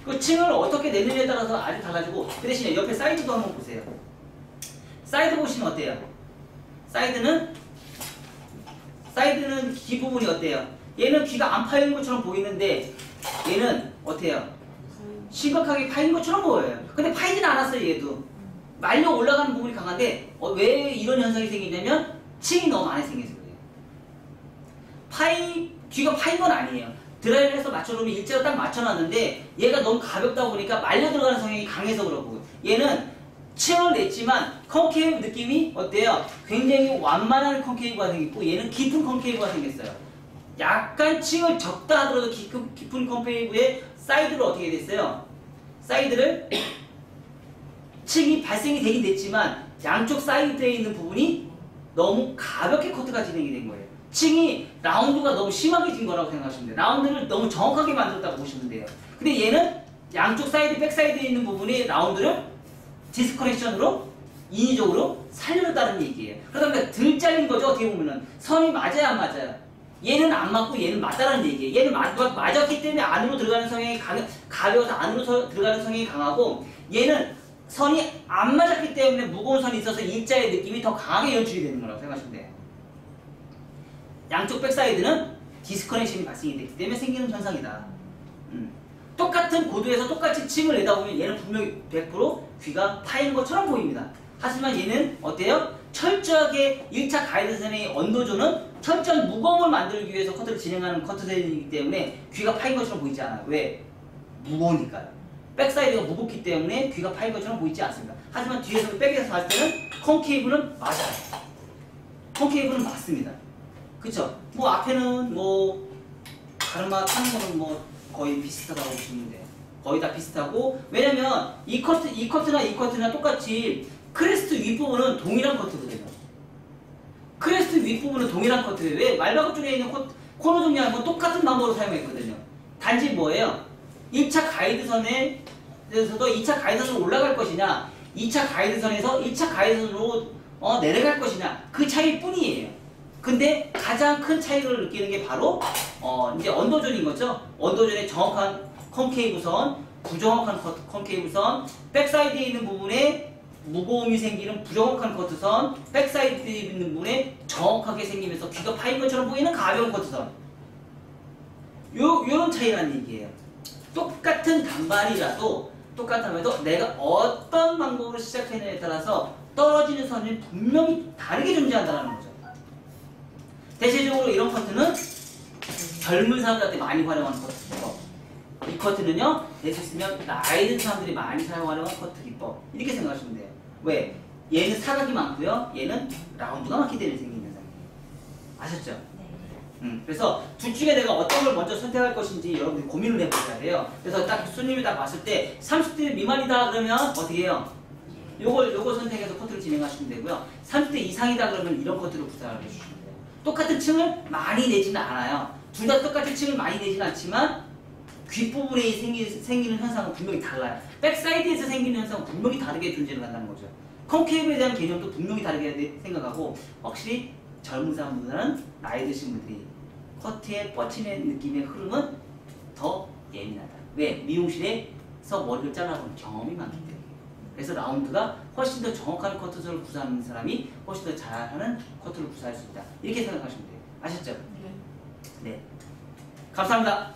그 층을 어떻게 내느냐에 따라서 아주 달라지고, 그 대신에 옆에 사이드도 한번 보세요. 사이드 보시면 어때요? 사이드는 귀 부분이 어때요? 얘는 귀가 안 파인 것처럼 보이는데 얘는 어때요? 심각하게 파인 것처럼 보여요. 근데 파이진 않았어요. 얘도 말려 올라가는 부분이 강한데 왜 이런 현상이 생기냐면 층이 너무 많이 생겨서 그래요. 귀가 파인 건 아니에요. 드라이를 해서 맞춰놓으면 일자로 딱 맞춰놨는데 얘가 너무 가볍다 보니까 말려 들어가는 성향이 강해서 그렇고, 얘는 층을 냈지만 컨케이브 느낌이 어때요? 굉장히 완만한 컨케이브가 생겼고 얘는 깊은 컨케이브가 생겼어요. 약간 층을 적다 하더라도 깊은 컨케이브의 사이드를 어떻게 됐어요? 사이드를 층이 발생이 되긴 됐지만 양쪽 사이드에 있는 부분이 너무 가볍게 커트가 진행이 된 거예요. 층이 라운드가 너무 심하게 진 거라고 생각하시면 돼요. 라운드를 너무 정확하게 만들었다고 보시면 돼요. 근데 얘는 양쪽 사이드, 백 사이드에 있는 부분이 라운드를 디스커넥션으로 인위적으로 살려놨다는 얘기예요. 그러니까 덜 잘린 거죠. 어떻게 보면은 선이 맞아요, 안 맞아요? 얘는 안 맞고 얘는 맞다라는 얘기예요. 얘는 맞았기 때문에 안으로 들어가는 성향이 가벼워서 안으로 들어가는 성향이 강하고, 얘는 선이 안 맞았기 때문에 무거운 선이 있어서 일자의 느낌이 더 강하게 연출이 되는 거라고 생각하시면 돼요. 양쪽 백사이드는 디스커넥션이 발생이 됐기 때문에 생기는 현상이다. 똑같은 고도에서 똑같이 층을 내다 보면 얘는 분명히 100% 귀가 파인 것처럼 보입니다. 하지만 얘는 어때요? 철저하게 1차 가이드선의 언더존은 철저한 무거움을 만들기 위해서 커트를 진행하는 커트선이기 때문에 귀가 파인 것처럼 보이지 않아요. 왜? 무거우니까요. 백사이드가 무겁기 때문에 귀가 파인 것처럼 보이지 않습니다. 하지만 뒤에서 백에서 봤을 때는 컨케이브는 맞아요. 컨케이브는 맞습니다. 그쵸? 뭐 앞에는 뭐 가르마 타는 거는 뭐 거의 비슷하다고 보시면 돼요. 거의 다 비슷하고, 왜냐면 이 커트나 똑같이 크레스트 윗부분은 동일한 커트거든요. 크레스트 윗부분은 동일한 커트예요. 왜? 말바꿈 쪽에 있는 코너 정리하는 건 똑같은 방법으로 사용했거든요. 단지 뭐예요? 1차 가이드선에서도 2차 가이드선으로 올라갈 것이냐, 2차 가이드선에서 1차 가이드선으로 내려갈 것이냐, 그 차이뿐이에요. 근데 가장 큰 차이를 느끼는 게 바로 이제 언더존인 거죠. 언더존의 정확한 컨케이브선, 부정확한 컨케이브선, 백사이드에 있는 부분에 무거움이 생기는 부정확한 커트선, 백사이드에 있는 부분에 정확하게 생기면서 귀가 파인 것처럼 보이는 가벼운 커트선. 요런 차이라는 얘기예요. 똑같은 단발이라도 내가 어떤 방법으로 시작했느냐에 따라서 떨어지는 선이 분명히 다르게 존재한다는 거죠. 대체적으로 이런 커트는 젊은 사람들한테 많이 활용하는 커트 기법. 이 커트는요, 될 수 있으면 나이 든 사람들이 많이 사용하는 커트 기법. 이렇게 생각하시면 돼요. 왜? 얘는 사각이 많고요, 얘는 라운드가 많기 때문에 생긴 현상이에요. 아셨죠? 네. 그래서 둘 중에 내가 어떤 걸 먼저 선택할 것인지 여러분들이 고민을 해보셔야 돼요. 그래서 딱 손님이 딱 봤을 때 30대 미만이다 그러면 어떻게 해요? 요걸 선택해서 커트를 진행하시면 되고요. 30대 이상이다 그러면 이런 커트를 구사를 해주시면 돼요. 똑같은 층을 많이 내지는 않아요. 둘 다 똑같은 층을 많이 내지는 않지만 귓부분에 생기는 현상은 분명히 달라요. 백사이드에서 생기는 현상은 분명히 다르게 존재를 한다는 거죠. 컨케이브에 대한 개념도 분명히 다르게 생각하고, 확실히 젊은 사람보다는 나이 드신 분들이 커트의 뻗치는 느낌의 흐름은 더 예민하다. 왜? 미용실에서 머리를 잘라본 경험이 많기 때문에. 그래서 라운드가 훨씬 더 정확한 커트선을 구사하는 사람이 훨씬 더 잘하는 커트를 구사할 수 있다. 이렇게 생각하시면 돼요. 아셨죠? 네. 감사합니다.